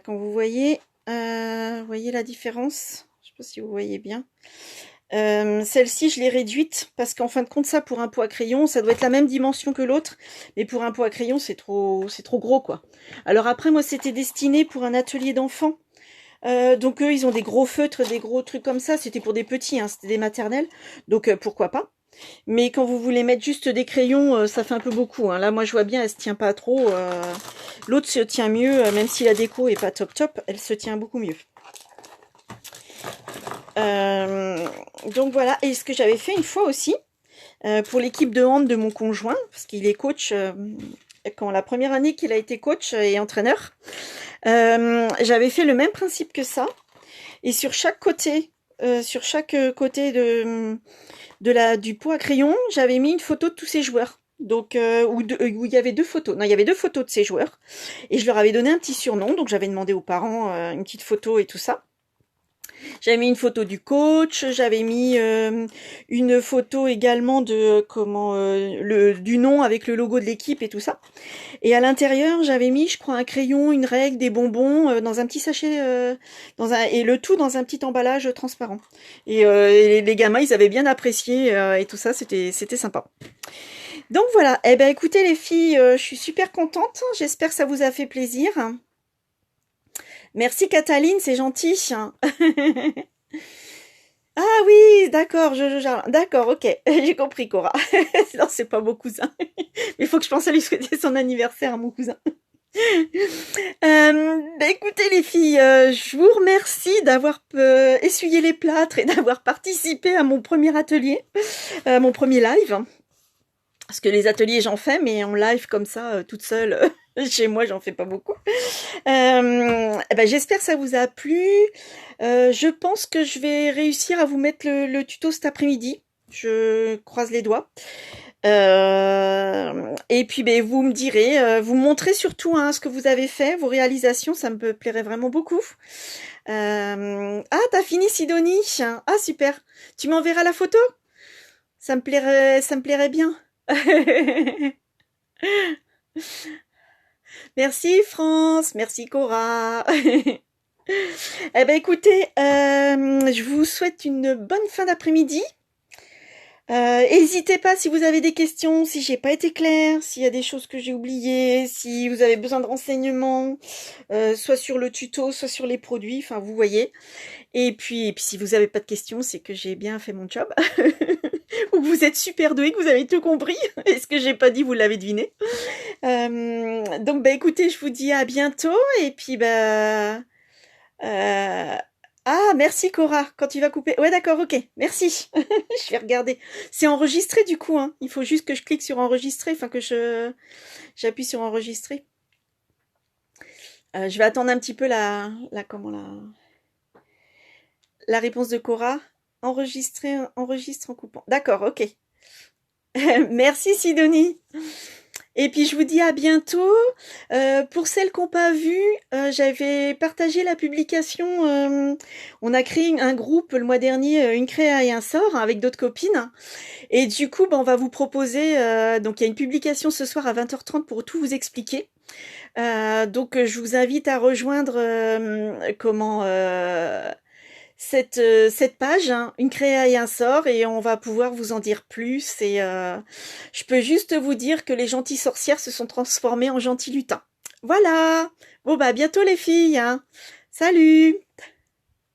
Quand vous voyez la différence, je ne sais pas si vous voyez bien. Celle-ci, je l'ai réduite parce qu'en fin de compte, ça pour un pot à crayon, ça doit être la même dimension que l'autre, mais pour un pot à crayon, c'est trop gros quoi. Alors après, moi, c'était destiné pour un atelier d'enfants. Donc eux, ils ont des gros feutres, des gros trucs comme ça. C'était pour des petits, hein, c'était des maternelles. Donc pourquoi pas. Mais quand vous voulez mettre juste des crayons, ça fait un peu beaucoup, hein. Là, moi, je vois bien, elle se tient pas trop. L'autre se tient mieux, même si la déco est pas top top, elle se tient beaucoup mieux. Donc voilà. Et ce que j'avais fait une fois aussi, pour l'équipe de hand de mon conjoint, parce qu'il est coach, quand la première année qu'il a été coach et entraîneur, j'avais fait le même principe que ça. Et sur chaque côté du pot à crayon, j'avais mis une photo de tous ces joueurs. Donc, où il y avait 2 photos. Non, il y avait 2 photos de ces joueurs. Et je leur avais donné un petit surnom. Donc, j'avais demandé aux parents une petite photo et tout ça. J'avais mis une photo du coach, j'avais mis une photo également de du nom avec le logo de l'équipe et tout ça. Et à l'intérieur, j'avais mis, je crois, un crayon, une règle, des bonbons dans un petit sachet, et le tout dans un petit emballage transparent. Et les gamins, ils avaient bien apprécié et tout ça, c'était sympa. Donc voilà. Eh ben écoutez les filles, je suis super contente. J'espère que ça vous a fait plaisir. Merci Cataline, c'est gentil. Ah oui, d'accord, d'accord, ok, j'ai compris Cora. Non, c'est pas mon cousin. Il faut que je pense à lui souhaiter son anniversaire à mon cousin. Bah écoutez les filles, je vous remercie d'avoir essuyé les plâtres et d'avoir participé à mon premier atelier, à mon premier live. Parce que les ateliers j'en fais, mais en live comme ça, toute seule, chez moi j'en fais pas beaucoup. Ben, j'espère que ça vous a plu. Je pense que je vais réussir à vous mettre le tuto cet après-midi. Je croise les doigts. Et puis ben, vous me direz, vous me montrez surtout hein, ce que vous avez fait, vos réalisations, ça me plairait vraiment beaucoup. Ah, t'as fini Sidonie? Ah, super. Tu m'enverras la photo? Ça me plairait bien. Merci France, merci Cora. Eh ben écoutez, je vous souhaite une bonne fin d'après-midi. N'hésitez pas si vous avez des questions, si j'ai pas été claire, s'il y a des choses que j'ai oubliées, si vous avez besoin de renseignements, soit sur le tuto, soit sur les produits, enfin vous voyez. Et puis si vous n'avez pas de questions, c'est que j'ai bien fait mon job. Ou que vous êtes super doué, que vous avez tout compris. Et ce que j'ai pas dit, vous l'avez deviné. Donc bah écoutez, je vous dis à bientôt. Et puis bah... Ah, merci Cora, quand tu vas couper. Ouais d'accord, ok, merci. Je vais regarder. C'est enregistré du coup, hein. Il faut juste que je clique sur enregistrer, enfin que j'appuie sur enregistrer. Je vais attendre un petit peu la réponse de Cora. Enregistrer, enregistre en coupant. D'accord, ok. Merci Sidonie. Et puis je vous dis à bientôt. Pour celles qui n'ont pas vu, j'avais partagé la publication. On a créé un groupe le mois dernier, une créa et un sort, hein, avec d'autres copines. Et du coup, on va vous proposer. Donc il y a une publication ce soir à 20h30 pour tout vous expliquer. Donc je vous invite à rejoindre cette page, hein, une créa et un sort, et on va pouvoir vous en dire plus. Et je peux juste vous dire que les gentilles sorcières se sont transformées en gentils lutins. Voilà. Bon bah à bientôt les filles, hein. Salut.